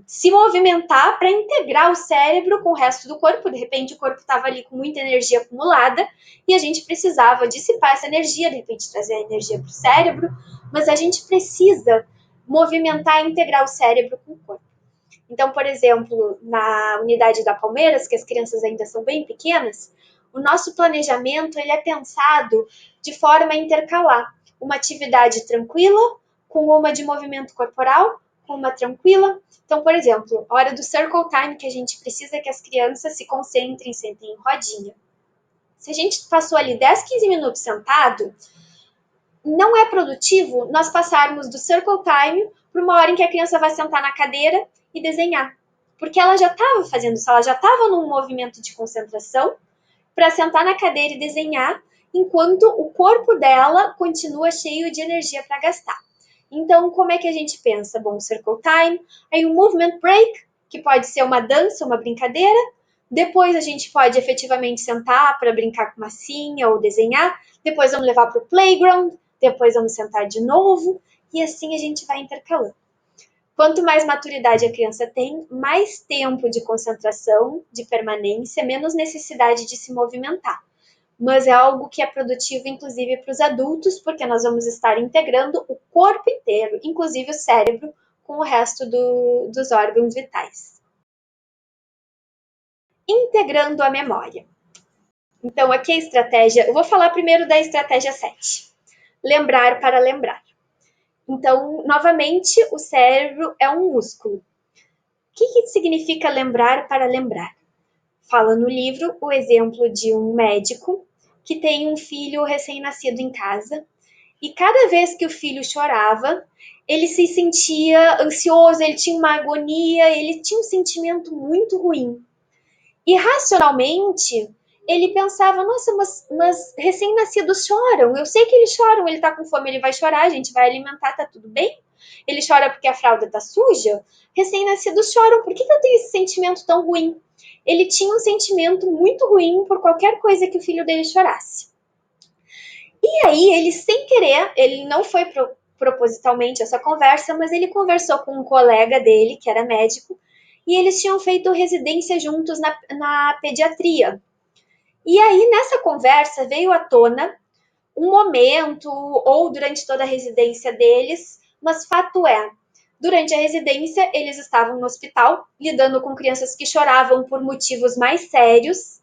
se movimentar para integrar o cérebro com o resto do corpo. De repente, o corpo estava ali com muita energia acumulada e a gente precisava dissipar essa energia, de repente, trazer a energia para o cérebro. Mas a gente precisa movimentar e integrar o cérebro com o corpo. Então, por exemplo, na unidade da Palmeiras, que as crianças ainda são bem pequenas, o nosso planejamento ele é pensado de forma a intercalar uma atividade tranquila com uma de movimento corporal, com uma tranquila. Então, por exemplo, a hora do circle time, que a gente precisa que as crianças se concentrem, sentem em rodinha. Se a gente passou ali 10, 15 minutos sentado, não é produtivo nós passarmos do circle time para uma hora em que a criança vai sentar na cadeira e desenhar. Porque ela já estava fazendo isso, ela já estava num movimento de concentração para sentar na cadeira e desenhar, enquanto o corpo dela continua cheio de energia para gastar. Então, como é que a gente pensa? Bom, circle time, aí um movement break, que pode ser uma dança, uma brincadeira. Depois a gente pode efetivamente sentar para brincar com massinha ou desenhar. Depois vamos levar para o playground. Depois vamos sentar de novo. E assim a gente vai intercalando. Quanto mais maturidade a criança tem, mais tempo de concentração, de permanência, menos necessidade de se movimentar. Mas é algo que é produtivo, inclusive, para os adultos, porque nós vamos estar integrando o corpo inteiro, inclusive o cérebro, com o resto dos órgãos vitais. Integrando a memória. Então, aqui a estratégia... Eu vou falar primeiro da estratégia 7. Lembrar para lembrar. Então, novamente, o cérebro é um músculo. O que significa lembrar para lembrar? Fala no livro o exemplo de um médico que tem um filho recém-nascido em casa e cada vez que o filho chorava, ele se sentia ansioso, ele tinha uma agonia, ele tinha um sentimento muito ruim. E racionalmente, ele pensava, nossa, mas recém-nascidos choram, eu sei que eles choram, ele tá com fome, ele vai chorar, a gente vai alimentar, tá tudo bem? Ele chora porque a fralda tá suja? Recém-nascidos choram, por que eu tenho esse sentimento tão ruim? Ele tinha um sentimento muito ruim por qualquer coisa que o filho dele chorasse. E aí, ele sem querer, ele não foi propositalmente essa conversa, mas ele conversou com um colega dele, que era médico, e eles tinham feito residência juntos na pediatria. E aí, nessa conversa, veio à tona um momento, ou durante toda a residência deles, mas fato é, durante a residência, eles estavam no hospital, lidando com crianças que choravam por motivos mais sérios,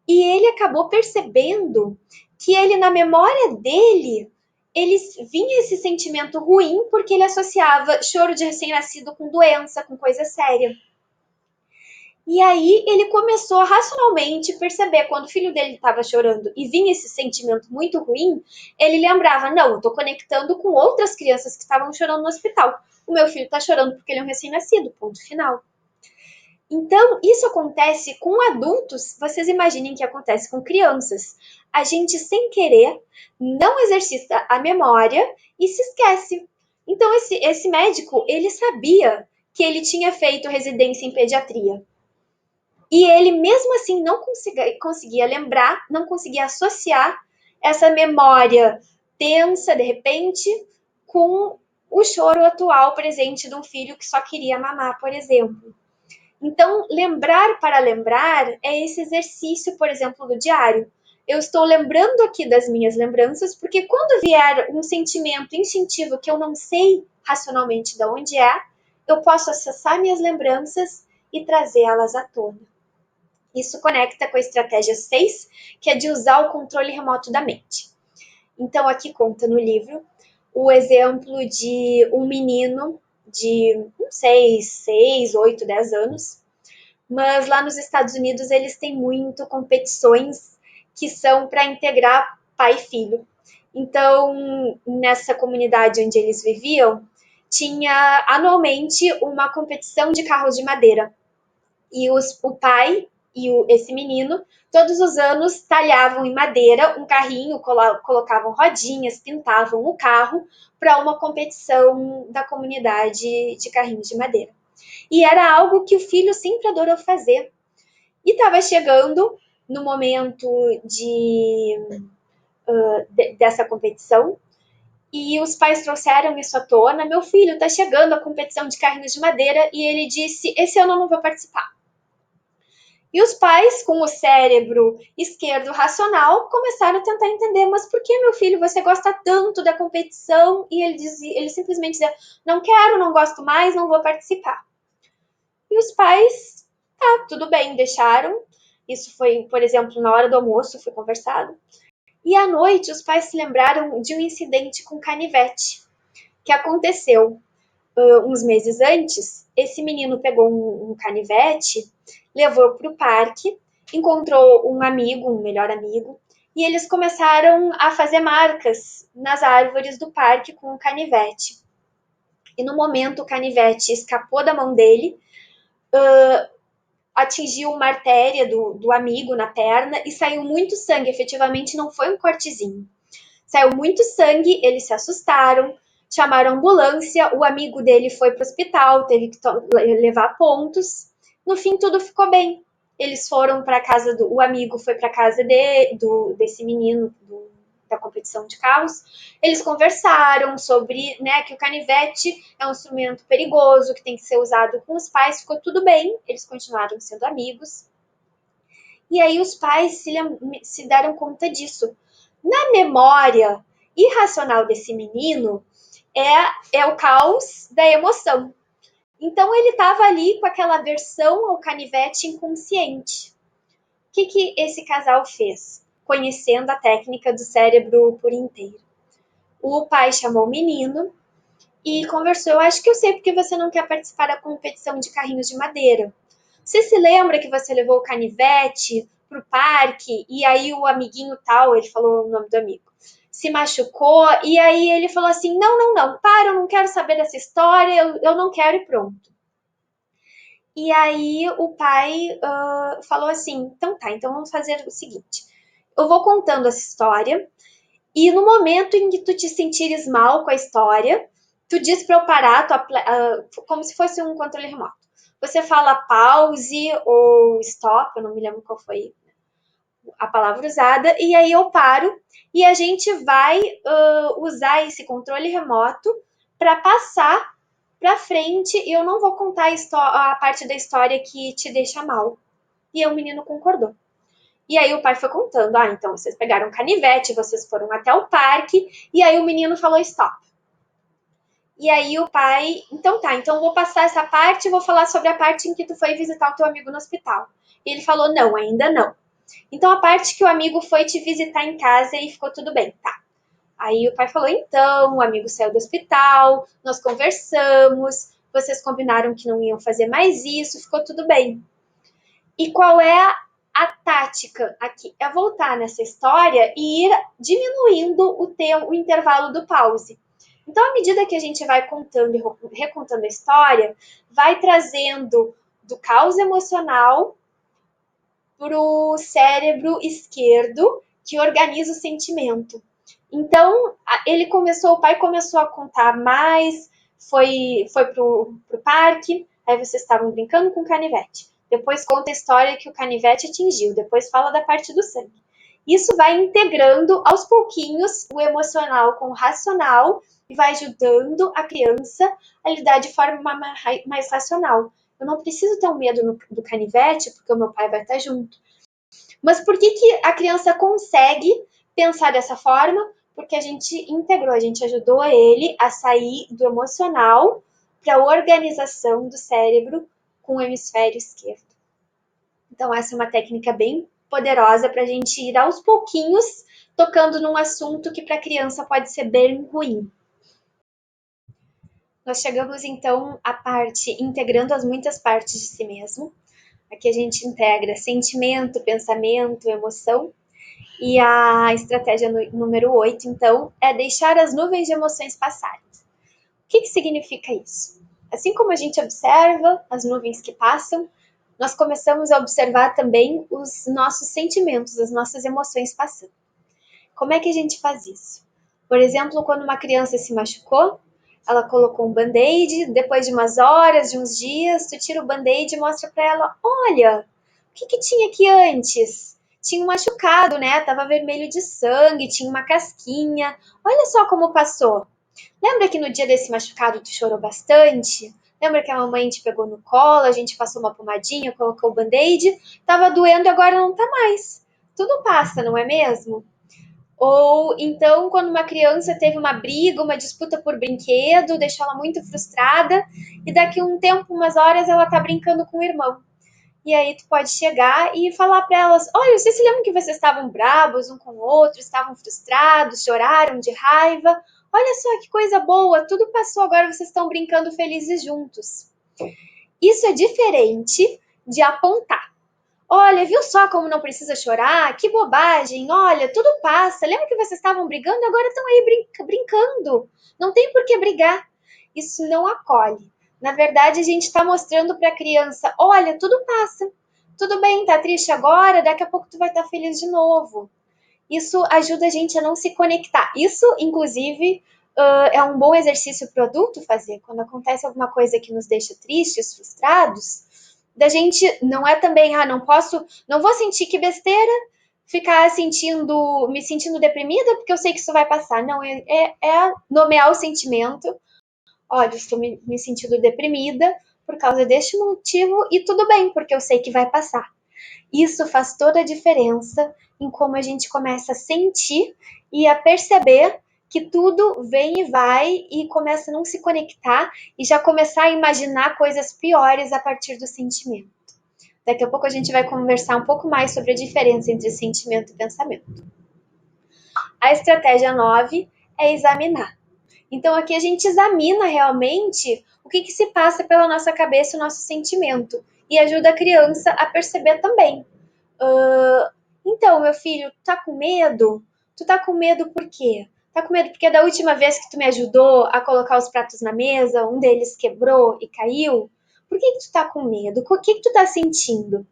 e ele acabou percebendo que ele, na memória dele, ele vinha esse sentimento ruim porque ele associava choro de recém-nascido com doença, com coisa séria. E aí ele começou a racionalmente perceber quando o filho dele estava chorando e vinha esse sentimento muito ruim, ele lembrava, não, eu estou conectando com outras crianças que estavam chorando no hospital. O meu filho está chorando porque ele é um recém-nascido, ponto final. Então, isso acontece com adultos, vocês imaginem que acontece com crianças. A gente, sem querer, não exercita a memória e se esquece. Então, esse médico, ele sabia que ele tinha feito residência em pediatria. E ele, mesmo assim, não conseguia lembrar, não conseguia associar essa memória tensa, de repente, com o choro atual presente de um filho que só queria mamar, por exemplo. Então, lembrar para lembrar é esse exercício, por exemplo, do diário. Eu estou lembrando aqui das minhas lembranças, porque quando vier um sentimento instintivo que eu não sei racionalmente de onde é, eu posso acessar minhas lembranças e trazê-las à tona. Isso conecta com a estratégia 6, que é de usar o controle remoto da mente. Então, aqui conta no livro o exemplo de um menino de, não sei, 6, 8, 10 anos, mas lá nos Estados Unidos eles têm muito competições que são para integrar pai e filho. Então, nessa comunidade onde eles viviam, tinha anualmente uma competição de carros de madeira. E o pai e esse menino, todos os anos, talhavam em madeira um carrinho, colocavam rodinhas, pintavam o carro para uma competição da comunidade de carrinhos de madeira. E era algo que o filho sempre adorou fazer. E estava chegando no momento dessa competição, e os pais trouxeram isso à tona. Meu filho, está chegando a competição de carrinhos de madeira, e ele disse: esse ano eu não vou participar. E os pais, com o cérebro esquerdo racional, começaram a tentar entender, mas por que, meu filho, você gosta tanto da competição? E ele simplesmente dizia: não quero, não gosto mais, não vou participar. E os pais, tá, tudo bem, deixaram. Isso foi, por exemplo, na hora do almoço, foi conversado. E à noite, os pais se lembraram de um incidente com canivete que aconteceu uns meses antes. Esse menino pegou um canivete, levou para o parque, encontrou um amigo, um melhor amigo, e eles começaram a fazer marcas nas árvores do parque com o canivete. E no momento o canivete escapou da mão dele, atingiu uma artéria do amigo na perna e saiu muito sangue. Efetivamente não foi um cortezinho. Saiu muito sangue, eles se assustaram, chamaram a ambulância, o amigo dele foi para o hospital, teve que levar pontos. No fim, tudo ficou bem. Eles foram para a casa o amigo foi para a casa desse menino da competição de carros. Eles conversaram sobre, né, que o canivete é um instrumento perigoso, que tem que ser usado com os pais. Ficou tudo bem, eles continuaram sendo amigos. E aí os pais se deram conta disso. Na memória irracional desse menino é o caos da emoção. Então ele estava ali com aquela aversão ao canivete inconsciente. O que esse casal fez? Conhecendo a técnica do cérebro por inteiro. O pai chamou o menino e conversou. Eu acho que eu sei porque você não quer participar da competição de carrinhos de madeira. Você se lembra que você levou o canivete pro parque e aí o amiguinho tal, ele falou o nome do amigo, se machucou e aí ele falou assim, não, para, eu não quero saber dessa história, eu não quero e pronto. E aí o pai falou assim, então tá, então vamos fazer o seguinte, eu vou contando essa história e no momento em que tu te sentires mal com a história, tu diz pra eu parar, como se fosse um controle remoto. Você fala pause ou stop, eu não me lembro qual foi a palavra usada, e aí eu paro e a gente vai usar esse controle remoto para passar para frente e eu não vou contar a parte da história que te deixa mal. E aí o menino concordou. E aí o pai foi contando, então vocês pegaram um canivete, vocês foram até o parque, e aí o menino falou stop. E aí o pai, então tá, então eu vou passar essa parte e vou falar sobre a parte em que tu foi visitar o teu amigo no hospital. E ele falou, não, ainda não. Então a parte que o amigo foi te visitar em casa e ficou tudo bem, tá. Aí o pai falou, então, o amigo saiu do hospital, nós conversamos, vocês combinaram que não iam fazer mais isso, ficou tudo bem. E qual é a tática aqui? É voltar nessa história e ir diminuindo o intervalo do pause. Então, à medida que a gente vai contando e recontando a história, vai trazendo do caos emocional para o cérebro esquerdo, que organiza o sentimento. Então, o pai começou a contar mais, foi pro parque, aí vocês estavam brincando com o canivete. Depois conta a história que o canivete atingiu, depois fala da parte do sangue. Isso vai integrando aos pouquinhos o emocional com o racional e vai ajudando a criança a lidar de forma mais racional. Eu não preciso ter um medo do canivete, porque o meu pai vai estar junto. Mas por que a criança consegue pensar dessa forma? Porque a gente integrou, a gente ajudou ele a sair do emocional para a organização do cérebro com o hemisfério esquerdo. Então, essa é uma técnica bem poderosa para a gente ir aos pouquinhos tocando num assunto que para a criança pode ser bem ruim. Nós chegamos então à parte integrando as muitas partes de si mesmo. Aqui a gente integra sentimento, pensamento, emoção. E a estratégia número 8, então, é deixar as nuvens de emoções passarem. O que significa isso? Assim como a gente observa as nuvens que passam, nós começamos a observar também os nossos sentimentos, as nossas emoções passando. Como é que a gente faz isso? Por exemplo, quando uma criança se machucou, ela colocou um band-aid, depois de umas horas, de uns dias, tu tira o band-aid e mostra para ela, olha, o que tinha aqui antes? Tinha um machucado, né? Tava vermelho de sangue, tinha uma casquinha. Olha só como passou. Lembra que no dia desse machucado tu chorou bastante? Lembra que a mamãe te pegou no colo, a gente passou uma pomadinha, colocou o band-aid, tava doendo e agora não tá mais. Tudo passa, não é mesmo? Ou então, quando uma criança teve uma briga, uma disputa por brinquedo, deixou ela muito frustrada, e daqui a um tempo, umas horas, ela tá brincando com o irmão. E aí tu pode chegar e falar para elas, olha, vocês se lembram que vocês estavam bravos um com o outro, estavam frustrados, choraram de raiva? Olha só que coisa boa, tudo passou, agora vocês estão brincando felizes juntos. Isso é diferente de apontar. Olha, viu só como não precisa chorar? Que bobagem! Olha, tudo passa. Lembra que vocês estavam brigando? Agora estão aí brincando. Não tem por que brigar. Isso não acolhe. Na verdade, a gente está mostrando para a criança: olha, tudo passa. Tudo bem, tá triste agora? Daqui a pouco tu vai estar feliz de novo. Isso ajuda a gente a não se conectar. Isso, inclusive, é um bom exercício para o adulto fazer. Quando acontece alguma coisa que nos deixa tristes, frustrados, da gente não é também, não vou sentir que besteira, ficar me sentindo deprimida porque eu sei que isso vai passar. Não, é nomear o sentimento. Olha, estou me sentindo deprimida por causa deste motivo e tudo bem, porque eu sei que vai passar. Isso faz toda a diferença em como a gente começa a sentir e a perceber que tudo vem e vai e começa a não se conectar e já começar a imaginar coisas piores a partir do sentimento. Daqui a pouco a gente vai conversar um pouco mais sobre a diferença entre sentimento e pensamento. A estratégia 9 é examinar. Então aqui a gente examina realmente o que se passa pela nossa cabeça, o nosso sentimento, e ajuda a criança a perceber também. Então, meu filho, tu tá com medo? Tu tá com medo por quê? Tá com medo porque da última vez que tu me ajudou a colocar os pratos na mesa, um deles quebrou e caiu? Por que tu tá com medo? O que tu tá sentindo?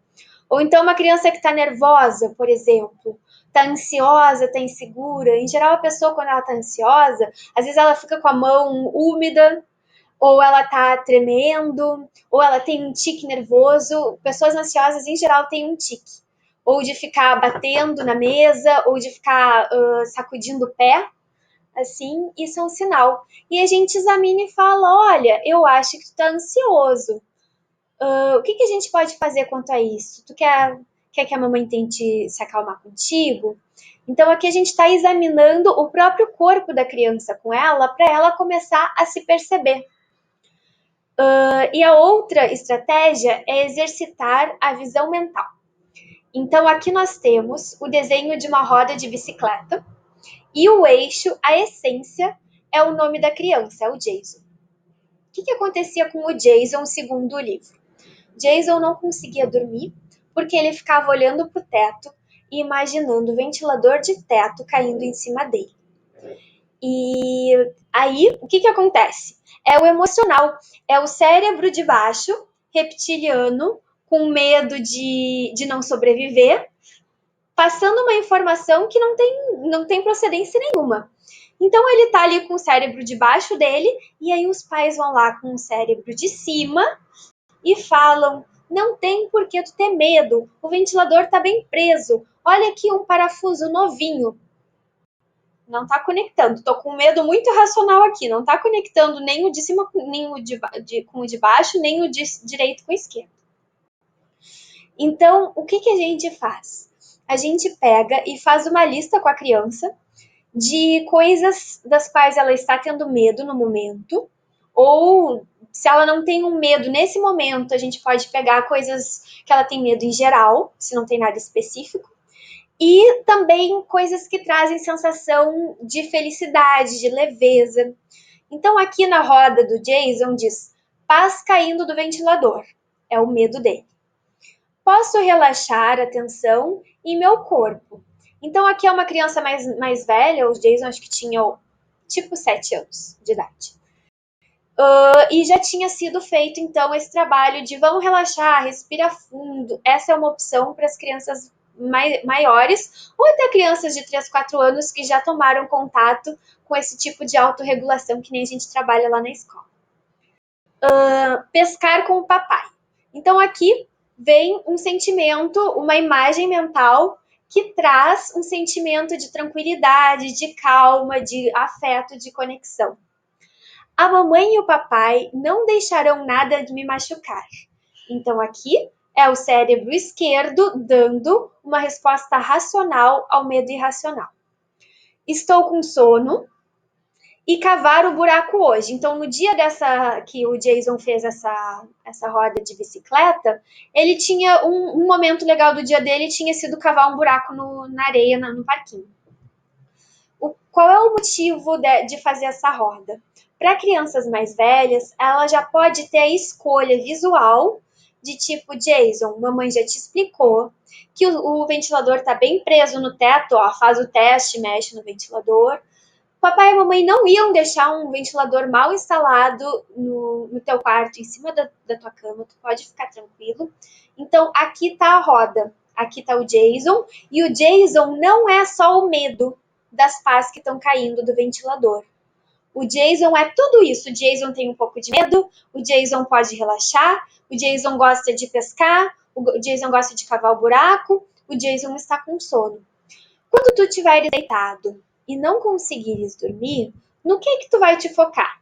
Ou então uma criança que tá nervosa, por exemplo, tá ansiosa, tá insegura. Em geral, a pessoa, quando ela tá ansiosa, às vezes ela fica com a mão úmida, ou ela tá tremendo, ou ela tem um tique nervoso. Pessoas ansiosas, em geral, têm um tique. Ou de ficar batendo na mesa, ou de ficar sacudindo o pé. Assim, isso é um sinal. E a gente examina e fala, olha, eu acho que tu tá ansioso. O que a gente pode fazer quanto a isso? Tu quer que a mamãe tente se acalmar contigo? Então, aqui a gente está examinando o próprio corpo da criança com ela, para ela começar a se perceber. E a outra estratégia é exercitar a visão mental. Então, aqui nós temos o desenho de uma roda de bicicleta e o eixo, a essência, é o nome da criança, é o Jason. O que acontecia com o Jason segundo o livro? Jason não conseguia dormir porque ele ficava olhando para o teto e imaginando o ventilador de teto caindo em cima dele. E aí, o que acontece? É o emocional, é o cérebro de baixo reptiliano com medo de não sobreviver, passando uma informação que não tem procedência nenhuma. Então ele tá ali com o cérebro debaixo dele, e aí os pais vão lá com o cérebro de cima e falam: não tem por que tu ter medo, o ventilador tá bem preso, olha aqui um parafuso novinho. Não tá conectando, tô com medo muito racional aqui, não tá conectando nem o de cima nem com o de baixo, nem o de direito com o esquerdo. Então, o que a gente faz? A gente pega e faz uma lista com a criança de coisas das quais ela está tendo medo no momento, ou se ela não tem um medo nesse momento, a gente pode pegar coisas que ela tem medo em geral, se não tem nada específico, e também coisas que trazem sensação de felicidade, de leveza. Então, aqui na roda do Jason diz: paz caindo do ventilador. É o medo dele. Posso relaxar a tensão em meu corpo. Então, aqui é uma criança mais velha, o Jason acho que tinha tipo 7 anos de idade. E já tinha sido feito, então, esse trabalho de vamos relaxar, respira fundo. Essa é uma opção para as crianças maiores, ou até crianças de 3, 4 anos que já tomaram contato com esse tipo de autorregulação que nem a gente trabalha lá na escola. Pescar com o papai. Então, aqui vem um sentimento, uma imagem mental que traz um sentimento de tranquilidade, de calma, de afeto, de conexão. A mamãe e o papai não deixarão nada de me machucar. Então, aqui é o cérebro esquerdo dando uma resposta racional ao medo irracional. Estou com sono e cavar o buraco hoje. Então, no dia que o Jason fez essa roda de bicicleta, ele tinha um momento legal do dia dele, tinha sido cavar um buraco na areia, no parquinho. Qual é o motivo de fazer essa roda? Para crianças mais velhas, ela já pode ter a escolha visual de tipo: Jason, mamãe já te explicou que o ventilador está bem preso no teto, ó, faz o teste, mexe no ventilador. Papai e mamãe não iam deixar um ventilador mal instalado no teu quarto, em cima da tua cama, tu pode ficar tranquilo. Então, aqui tá a roda, aqui tá o Jason, e o Jason não é só o medo das pás que estão caindo do ventilador. O Jason é tudo isso. O Jason tem um pouco de medo, o Jason pode relaxar, o Jason gosta de pescar, o Jason gosta de cavar o buraco, o Jason está com sono. Quando tu estiveres deitado e não conseguires dormir, no que tu vai te focar?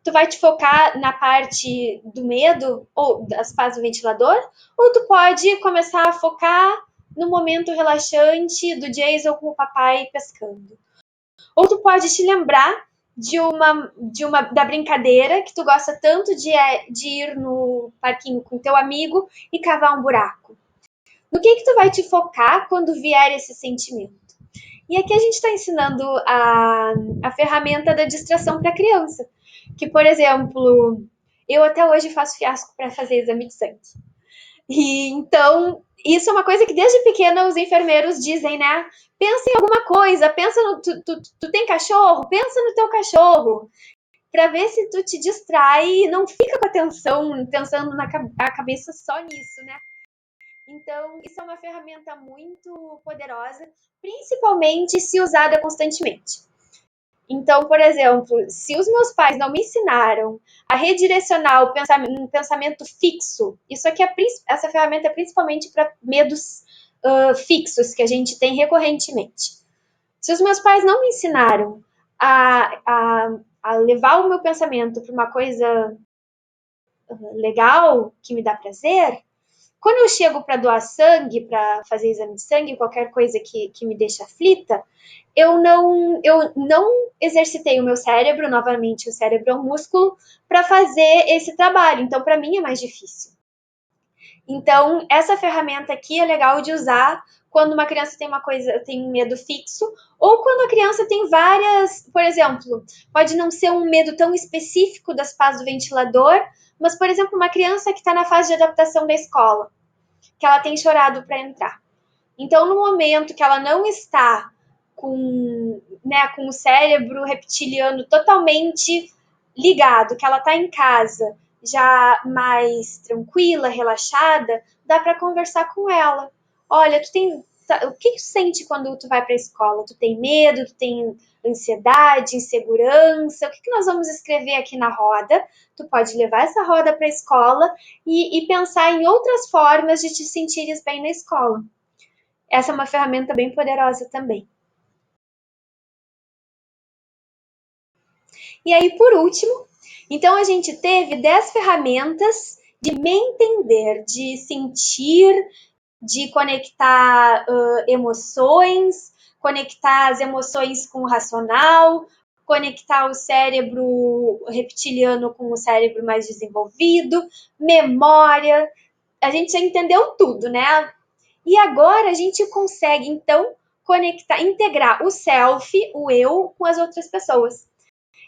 Tu vai te focar na parte do medo ou das pás do ventilador? Ou tu pode começar a focar no momento relaxante do Jason com o papai pescando? Ou tu pode te lembrar da brincadeira que tu gosta tanto de ir no parquinho com teu amigo e cavar um buraco? No que tu vai te focar quando vier esse sentimento? E aqui a gente está ensinando a ferramenta da distração para a criança. Que, por exemplo, eu até hoje faço fiasco para fazer exame de sangue. E então, isso é uma coisa que desde pequena os enfermeiros dizem, né? Pensa em alguma coisa, pensa no. Tu tem cachorro? Pensa no teu cachorro. Para ver se tu te distrai e não fica com a atenção pensando a cabeça só nisso, né? Então, isso é uma ferramenta muito poderosa, principalmente se usada constantemente. Então, por exemplo, se os meus pais não me ensinaram a redirecionar um pensamento fixo, essa ferramenta é principalmente para medos fixos que a gente tem recorrentemente. Se os meus pais não me ensinaram a levar o meu pensamento para uma coisa legal, que me dá prazer, quando eu chego para doar sangue, para fazer exame de sangue, qualquer coisa que me deixa aflita, eu não exercitei o meu cérebro, novamente, o cérebro é um músculo, para fazer esse trabalho. Então, para mim é mais difícil. Então, essa ferramenta aqui é legal de usar quando uma criança tem um medo fixo, ou quando a criança tem várias, por exemplo, pode não ser um medo tão específico das pás do ventilador, mas, por exemplo, uma criança que está na fase de adaptação da escola, que ela tem chorado para entrar. Então, no momento que ela não está com o cérebro reptiliano totalmente ligado, que ela está em casa, já mais tranquila, relaxada, dá para conversar com ela. Olha, o que tu sente quando tu vai para a escola? Tu tem medo? Tu tem ansiedade, insegurança? O que nós vamos escrever aqui na roda? Tu pode levar essa roda para a escola e pensar em outras formas de te sentires bem na escola. Essa é uma ferramenta bem poderosa também. E aí, por último, então a gente teve 10 ferramentas de me entender, de sentir, de conectar emoções, conectar as emoções com o racional, conectar o cérebro reptiliano com o cérebro mais desenvolvido, memória. A gente já entendeu tudo, né? E agora a gente consegue, então, conectar, integrar o self, o eu, com as outras pessoas.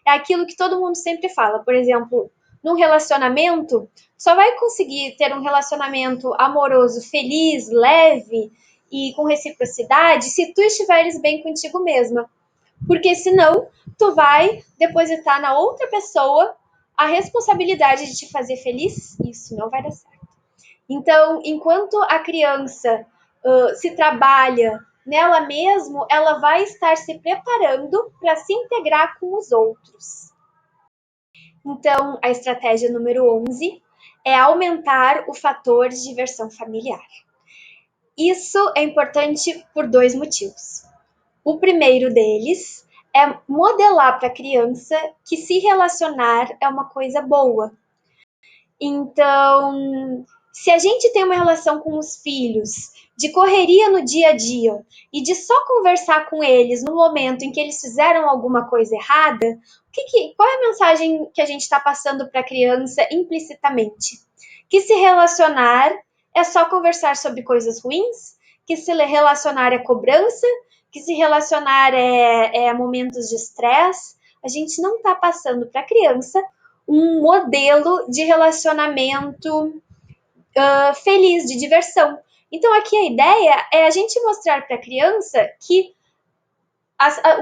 É aquilo que todo mundo sempre fala. Por exemplo, num relacionamento, só vai conseguir ter um relacionamento amoroso, feliz, leve e com reciprocidade se tu estiveres bem contigo mesma. Porque senão, tu vai depositar na outra pessoa a responsabilidade de te fazer feliz. Isso não vai dar certo. Então, enquanto a criança se trabalha nela mesma, ela vai estar se preparando para se integrar com os outros. Então, a estratégia número 11 é aumentar o fator de diversão familiar. Isso é importante por 2 motivos. O primeiro deles é modelar para a criança que se relacionar é uma coisa boa. Então, se a gente tem uma relação com os filhos de correria no dia a dia e de só conversar com eles no momento em que eles fizeram alguma coisa errada, qual é a mensagem que a gente está passando para a criança implicitamente? Que se relacionar é só conversar sobre coisas ruins, que se relacionar é cobrança, que se relacionar é momentos de estresse. A gente não está passando para a criança um modelo de relacionamento feliz, de diversão. Então, aqui a ideia é a gente mostrar para a criança que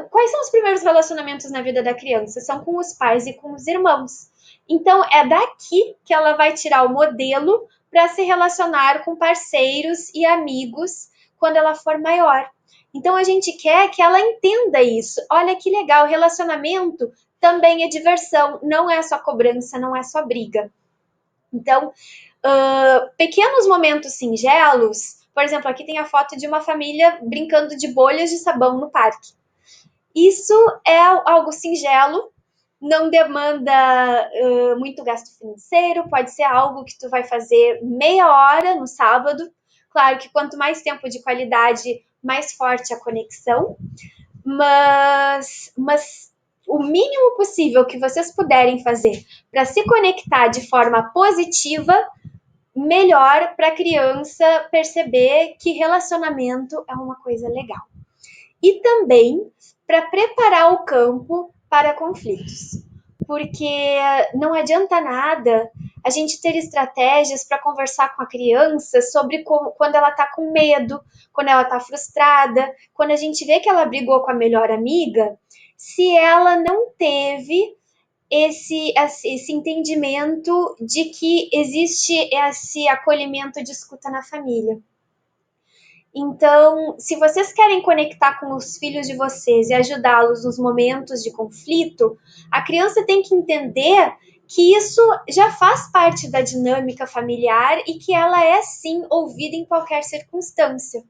quais são os primeiros relacionamentos na vida da criança? São com os pais e com os irmãos. Então, é daqui que ela vai tirar o modelo para se relacionar com parceiros e amigos quando ela for maior. Então, a gente quer que ela entenda isso. Olha que legal, relacionamento também é diversão, não é só cobrança, não é só briga. Então, pequenos momentos singelos, por exemplo, aqui tem a foto de uma família brincando de bolhas de sabão no parque. Isso é algo singelo, não demanda muito gasto financeiro, pode ser algo que tu vai fazer meia hora no sábado. Claro que quanto mais tempo de qualidade, mais forte a conexão, mas o mínimo possível que vocês puderem fazer para se conectar de forma positiva, melhor para a criança perceber que relacionamento é uma coisa legal. E também para preparar o campo para conflitos. Porque não adianta nada a gente ter estratégias para conversar com a criança sobre quando ela está com medo, quando ela está frustrada, quando a gente vê que ela brigou com a melhor amiga, se ela não teve esse entendimento de que existe esse acolhimento de escuta na família. Então, se vocês querem conectar com os filhos de vocês e ajudá-los nos momentos de conflito, a criança tem que entender que isso já faz parte da dinâmica familiar e que ela é sim ouvida em qualquer circunstância.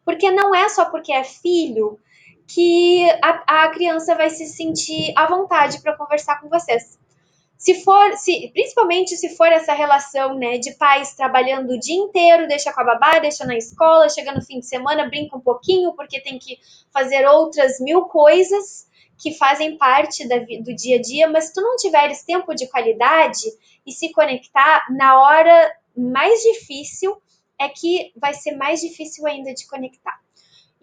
Porque não é só porque é filho que a criança vai se sentir à vontade para conversar com vocês. Principalmente se for essa relação, né, de pais trabalhando o dia inteiro, deixa com a babá, deixa na escola, chega no fim de semana, brinca um pouquinho, porque tem que fazer outras 1000 coisas que fazem parte do dia a dia, mas se tu não tiveres tempo de qualidade e se conectar na hora mais difícil, é que vai ser mais difícil ainda de conectar.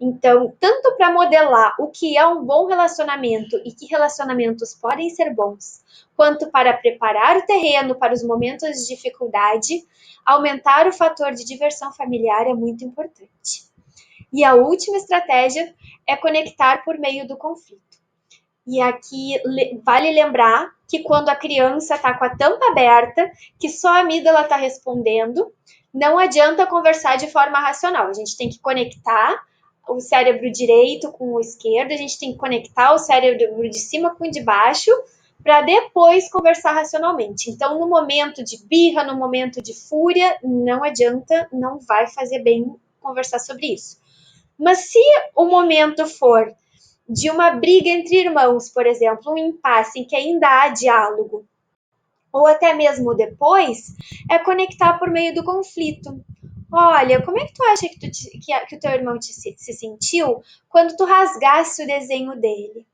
Então, tanto para modelar o que é um bom relacionamento e que relacionamentos podem ser bons, quanto para preparar o terreno para os momentos de dificuldade, aumentar o fator de diversão familiar é muito importante. E a última estratégia é conectar por meio do conflito. E aqui vale lembrar que quando a criança está com a tampa aberta, que só a amígdala está respondendo, não adianta conversar de forma racional. A gente tem que conectar o cérebro direito com o esquerdo, a gente tem que conectar o cérebro de cima com o de baixo, para depois conversar racionalmente. Então, no momento de birra, no momento de fúria, não adianta, não vai fazer bem conversar sobre isso. Mas se o momento for de uma briga entre irmãos, por exemplo, um impasse em que ainda há diálogo, ou até mesmo depois, é conectar por meio do conflito. Olha, como é que tu acha que o teu irmão se sentiu quando tu rasgasse o desenho dele?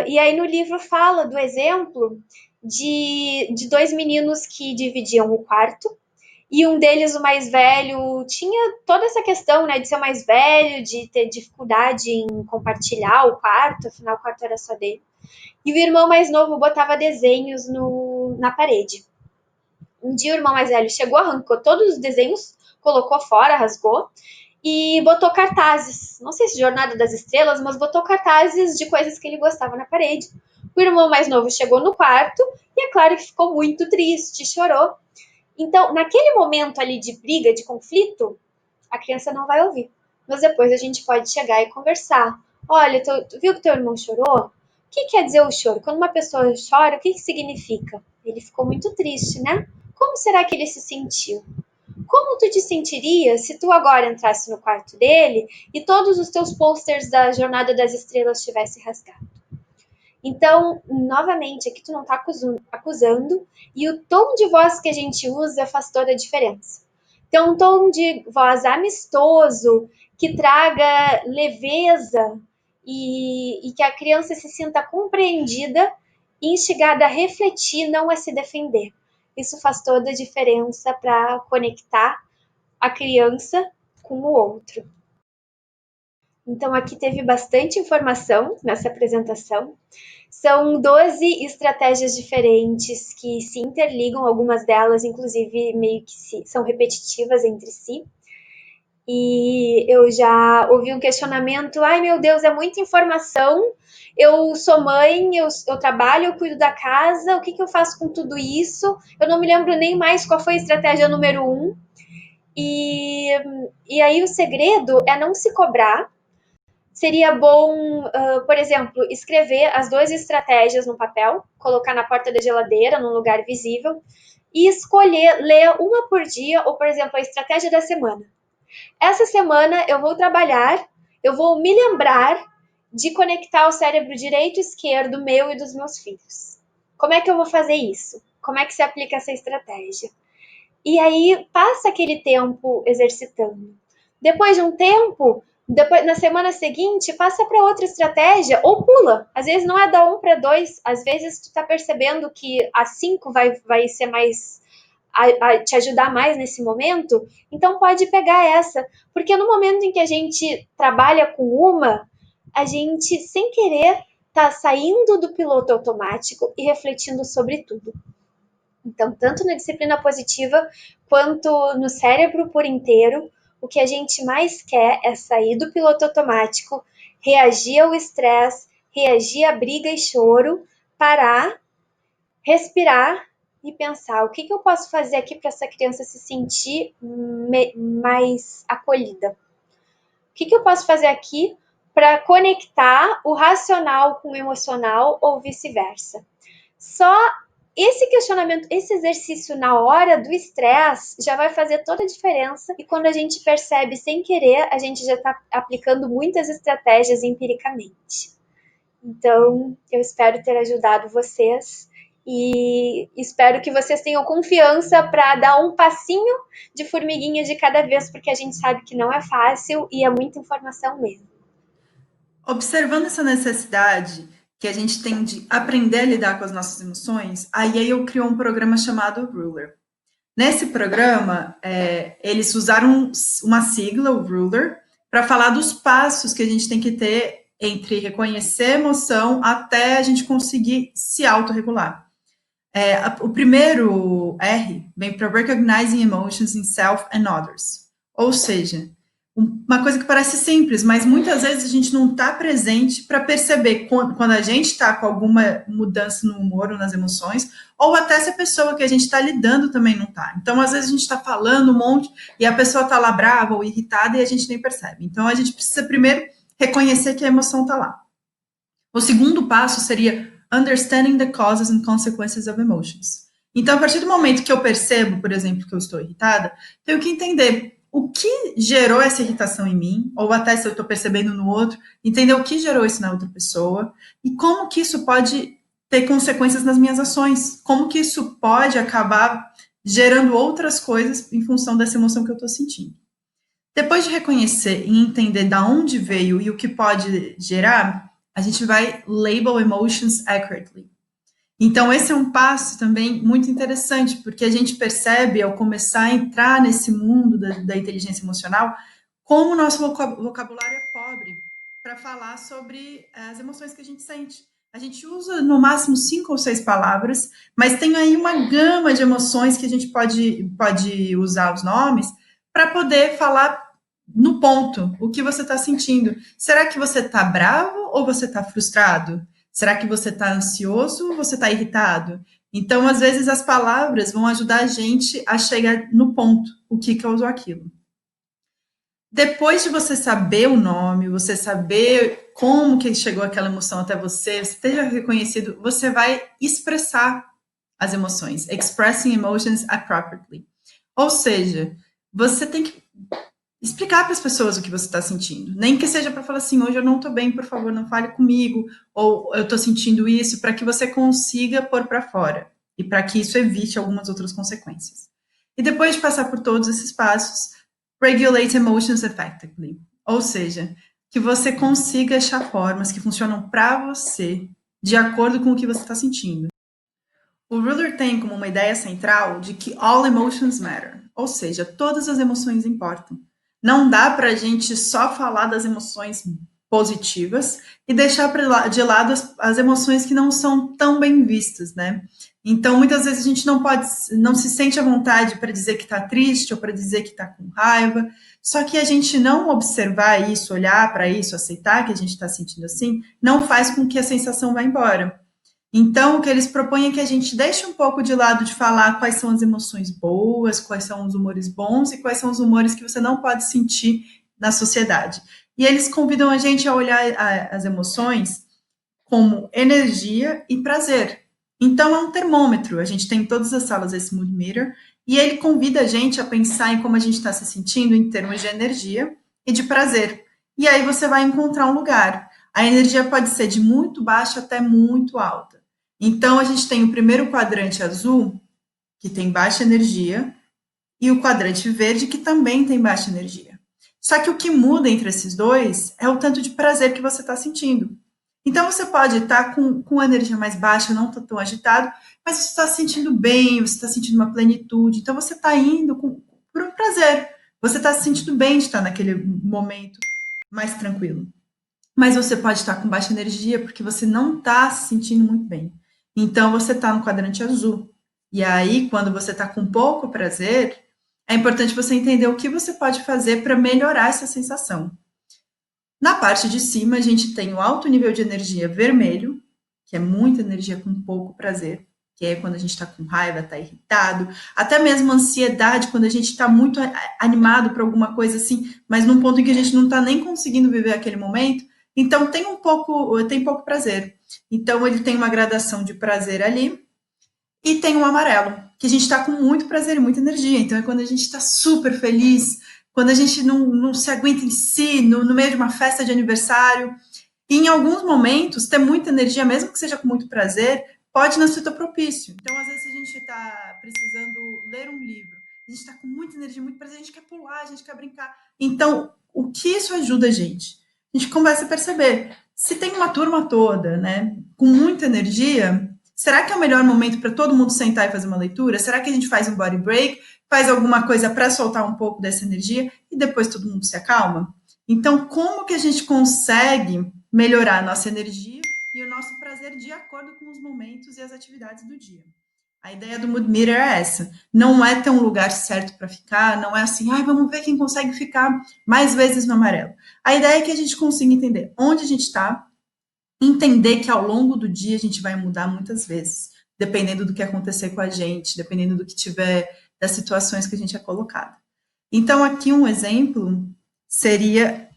E aí no livro fala do exemplo de dois meninos que dividiam o quarto, e um deles, o mais velho, tinha toda essa questão, né, de ser o mais velho, de ter dificuldade em compartilhar o quarto, afinal o quarto era só dele. E o irmão mais novo botava desenhos na parede. Um dia o irmão mais velho chegou, arrancou todos os desenhos, colocou fora, rasgou, e botou cartazes. Não sei se Jornada das Estrelas, mas botou cartazes de coisas que ele gostava na parede. O irmão mais novo chegou no quarto e é claro que ficou muito triste, chorou. Então, naquele momento ali de briga, de conflito, a criança não vai ouvir. Mas depois a gente pode chegar e conversar. Olha, tu viu que teu irmão chorou? O que quer dizer o choro? Quando uma pessoa chora, o que significa? Ele ficou muito triste, né? Como será que ele se sentiu? Como tu te sentiria se tu agora entrasse no quarto dele e todos os teus posters da Jornada das Estrelas tivessem rasgado? Então, novamente, aqui tu não tá acusando, e o tom de voz que a gente usa faz toda a diferença. Então, um tom de voz amistoso, que traga leveza e que a criança se sinta compreendida e instigada a refletir, não a se defender. Isso faz toda a diferença para conectar a criança com o outro. Então, aqui teve bastante informação nessa apresentação. São 12 estratégias diferentes que se interligam, algumas delas, inclusive, meio que são repetitivas entre si. E eu já ouvi um questionamento: ai meu Deus, é muita informação. Eu sou mãe, eu trabalho, eu cuido da casa, o que, que eu faço com tudo isso? Eu não me lembro nem mais qual foi a estratégia número 1. E aí o segredo é não se cobrar. Seria bom, por exemplo, escrever as 2 estratégias no papel, colocar na porta da geladeira, num lugar visível, e escolher ler uma por dia, ou, por exemplo, a estratégia da semana. Essa semana eu vou trabalhar, eu vou me lembrar de conectar o cérebro direito e esquerdo meu e dos meus filhos. Como é que eu vou fazer isso? Como é que se aplica essa estratégia? E aí passa aquele tempo exercitando. Depois de um tempo, depois, na semana seguinte, passa para outra estratégia ou pula. Às vezes não é da 1 para 2, às vezes tu tá percebendo que a 5 vai ser mais te ajudar mais nesse momento, então pode pegar essa, porque no momento em que a gente trabalha com uma, a gente sem querer tá saindo do piloto automático e refletindo sobre tudo. Então, tanto na disciplina positiva quanto no cérebro por inteiro, o que a gente mais quer é sair do piloto automático, reagir ao estresse, reagir à briga e choro, parar, respirar e pensar o que eu posso fazer aqui para essa criança se sentir mais acolhida. O que eu posso fazer aqui para conectar o racional com o emocional ou vice-versa. Só esse questionamento, esse exercício na hora do estresse já vai fazer toda a diferença, e quando a gente percebe sem querer, a gente já está aplicando muitas estratégias empiricamente. Então, eu espero ter ajudado vocês e espero que vocês tenham confiança para dar um passinho de formiguinha de cada vez, porque a gente sabe que não é fácil e é muita informação mesmo. Observando essa necessidade que a gente tem de aprender a lidar com as nossas emoções, a Yale criou um programa chamado Ruler. Nesse programa, eles usaram uma sigla, o Ruler, para falar dos passos que a gente tem que ter entre reconhecer a emoção até a gente conseguir se autorregular. O primeiro R vem para Recognizing Emotions in Self and Others. Ou seja, uma coisa que parece simples, mas muitas vezes a gente não está presente para perceber quando a gente está com alguma mudança no humor ou nas emoções, ou até se a pessoa que a gente está lidando também não está. Então, às vezes a gente está falando um monte e a pessoa está lá brava ou irritada e a gente nem percebe. Então, a gente precisa primeiro reconhecer que a emoção está lá. O segundo passo seria understanding the causes and consequences of emotions. Então, a partir do momento que eu percebo, por exemplo, que eu estou irritada, tenho que entender o que gerou essa irritação em mim, ou até se eu estou percebendo no outro, entender o que gerou isso na outra pessoa e como que isso pode ter consequências nas minhas ações, como que isso pode acabar gerando outras coisas em função dessa emoção que eu estou sentindo. Depois de reconhecer e entender da onde veio e o que pode gerar, a gente vai label emotions accurately. Então, esse é um passo também muito interessante, porque a gente percebe, ao começar a entrar nesse mundo da inteligência emocional, como o nosso vocabulário é pobre para falar sobre as emoções que a gente sente. A gente usa, no máximo, 5 ou 6 palavras, mas tem aí uma gama de emoções que a gente pode usar os nomes para poder falar no ponto o que você está sentindo. Será que você está bravo ou você está frustrado? Será que você está ansioso ou você está irritado? Então, às vezes, as palavras vão ajudar a gente a chegar no ponto, o que causou aquilo. Depois de você saber o nome, você saber como que chegou aquela emoção até você, você esteja reconhecido, você vai expressar as emoções, expressing emotions appropriately. Ou seja, você tem que explicar para as pessoas o que você está sentindo. Nem que seja para falar assim, hoje eu não estou bem, por favor, não fale comigo, ou eu estou sentindo isso, para que você consiga pôr para fora e para que isso evite algumas outras consequências. E depois de passar por todos esses passos, regulate emotions effectively, ou seja, que você consiga achar formas que funcionam para você, de acordo com o que você está sentindo. O Ruler tem como uma ideia central de que all emotions matter, ou seja, todas as emoções importam. Não dá para a gente só falar das emoções positivas e deixar de lado as emoções que não são tão bem vistas, né? Então, muitas vezes a gente não se sente à vontade para dizer que está triste ou para dizer que está com raiva. Só que a gente não observar isso, olhar para isso, aceitar que a gente está sentindo assim, não faz com que a sensação vá embora. Então, o que eles propõem é que a gente deixe um pouco de lado de falar quais são as emoções boas, quais são os humores bons e quais são os humores que você não pode sentir na sociedade. E eles convidam a gente a olhar as emoções como energia e prazer. Então, é um termômetro. A gente tem em todas as salas esse mood meter e ele convida a gente a pensar em como a gente está se sentindo em termos de energia e de prazer. E aí você vai encontrar um lugar. A energia pode ser de muito baixa até muito alta. Então, a gente tem o primeiro quadrante azul, que tem baixa energia, e o quadrante verde, que também tem baixa energia. Só que o que muda entre esses dois é o tanto de prazer que você está sentindo. Então, você pode estar com a energia mais baixa, não tá tão agitado, mas você está se sentindo bem, você está sentindo uma plenitude. Então, você está indo por um prazer. Você está se sentindo bem de estar naquele momento mais tranquilo. Mas você pode estar com baixa energia porque você não está se sentindo muito bem. Então, você está no quadrante azul. E aí, quando você está com pouco prazer, é importante você entender o que você pode fazer para melhorar essa sensação. Na parte de cima, a gente tem o alto nível de energia vermelho, que é muita energia com pouco prazer, que é quando a gente está com raiva, está irritado, até mesmo ansiedade, quando a gente está muito animado por alguma coisa assim, mas num ponto em que a gente não está nem conseguindo viver aquele momento. Então, tem pouco prazer. Então, ele tem uma gradação de prazer ali, e tem o amarelo, que a gente está com muito prazer e muita energia. Então, é quando a gente está super feliz, quando a gente não se aguenta em si, no meio de uma festa de aniversário. E em alguns momentos, ter muita energia, mesmo que seja com muito prazer, pode não ser tão propício. Então, às vezes, a gente está precisando ler um livro, a gente está com muita energia, muito prazer, a gente quer pular, a gente quer brincar. Então, o que isso ajuda a gente? A gente começa a perceber. Se tem uma turma toda, né, com muita energia, será que é o melhor momento para todo mundo sentar e fazer uma leitura? Será que a gente faz um body break, faz alguma coisa para soltar um pouco dessa energia e depois todo mundo se acalma? Então, como que a gente consegue melhorar a nossa energia e o nosso prazer de acordo com os momentos e as atividades do dia? A ideia do Mood Meter é essa. Não é ter um lugar certo para ficar, não é assim, vamos ver quem consegue ficar mais vezes no amarelo. A ideia é que a gente consiga entender onde a gente está, entender que ao longo do dia a gente vai mudar muitas vezes, dependendo do que acontecer com a gente, dependendo do que tiver, das situações que a gente é colocado. Então, aqui um exemplo seria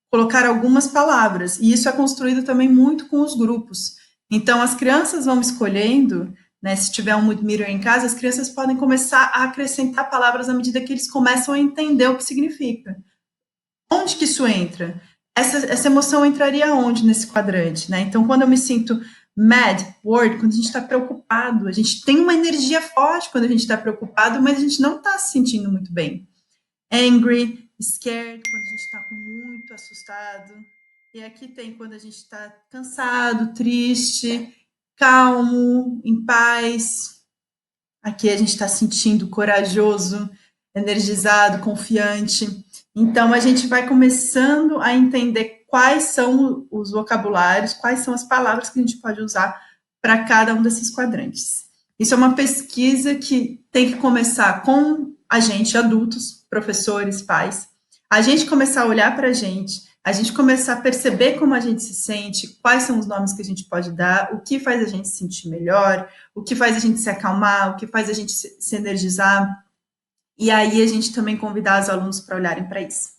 colocar algumas palavras, e isso é construído também muito com os grupos. Então, as crianças vão escolhendo, né, se tiver um mood meter em casa, as crianças podem começar a acrescentar palavras à medida que eles começam a entender o que significa. Onde que isso entra? Essa emoção entraria onde nesse quadrante, né? Então, quando eu me sinto mad, worried, quando a gente está preocupado, a gente tem uma energia forte quando a gente está preocupado, mas a gente não está se sentindo muito bem. Angry, scared, quando a gente está muito assustado. E aqui tem quando a gente está cansado, triste, calmo, em paz. Aqui a gente está sentindo corajoso, energizado, confiante. Então a gente vai começando a entender quais são os vocabulários, quais são as palavras que a gente pode usar para cada um desses quadrantes. Isso é uma pesquisa que tem que começar com a gente, adultos, professores, pais, a gente começar a olhar para a gente começar a perceber como a gente se sente, quais são os nomes que a gente pode dar, o que faz a gente se sentir melhor, o que faz a gente se acalmar, o que faz a gente se energizar. E aí a gente também convidar os alunos para olharem para isso.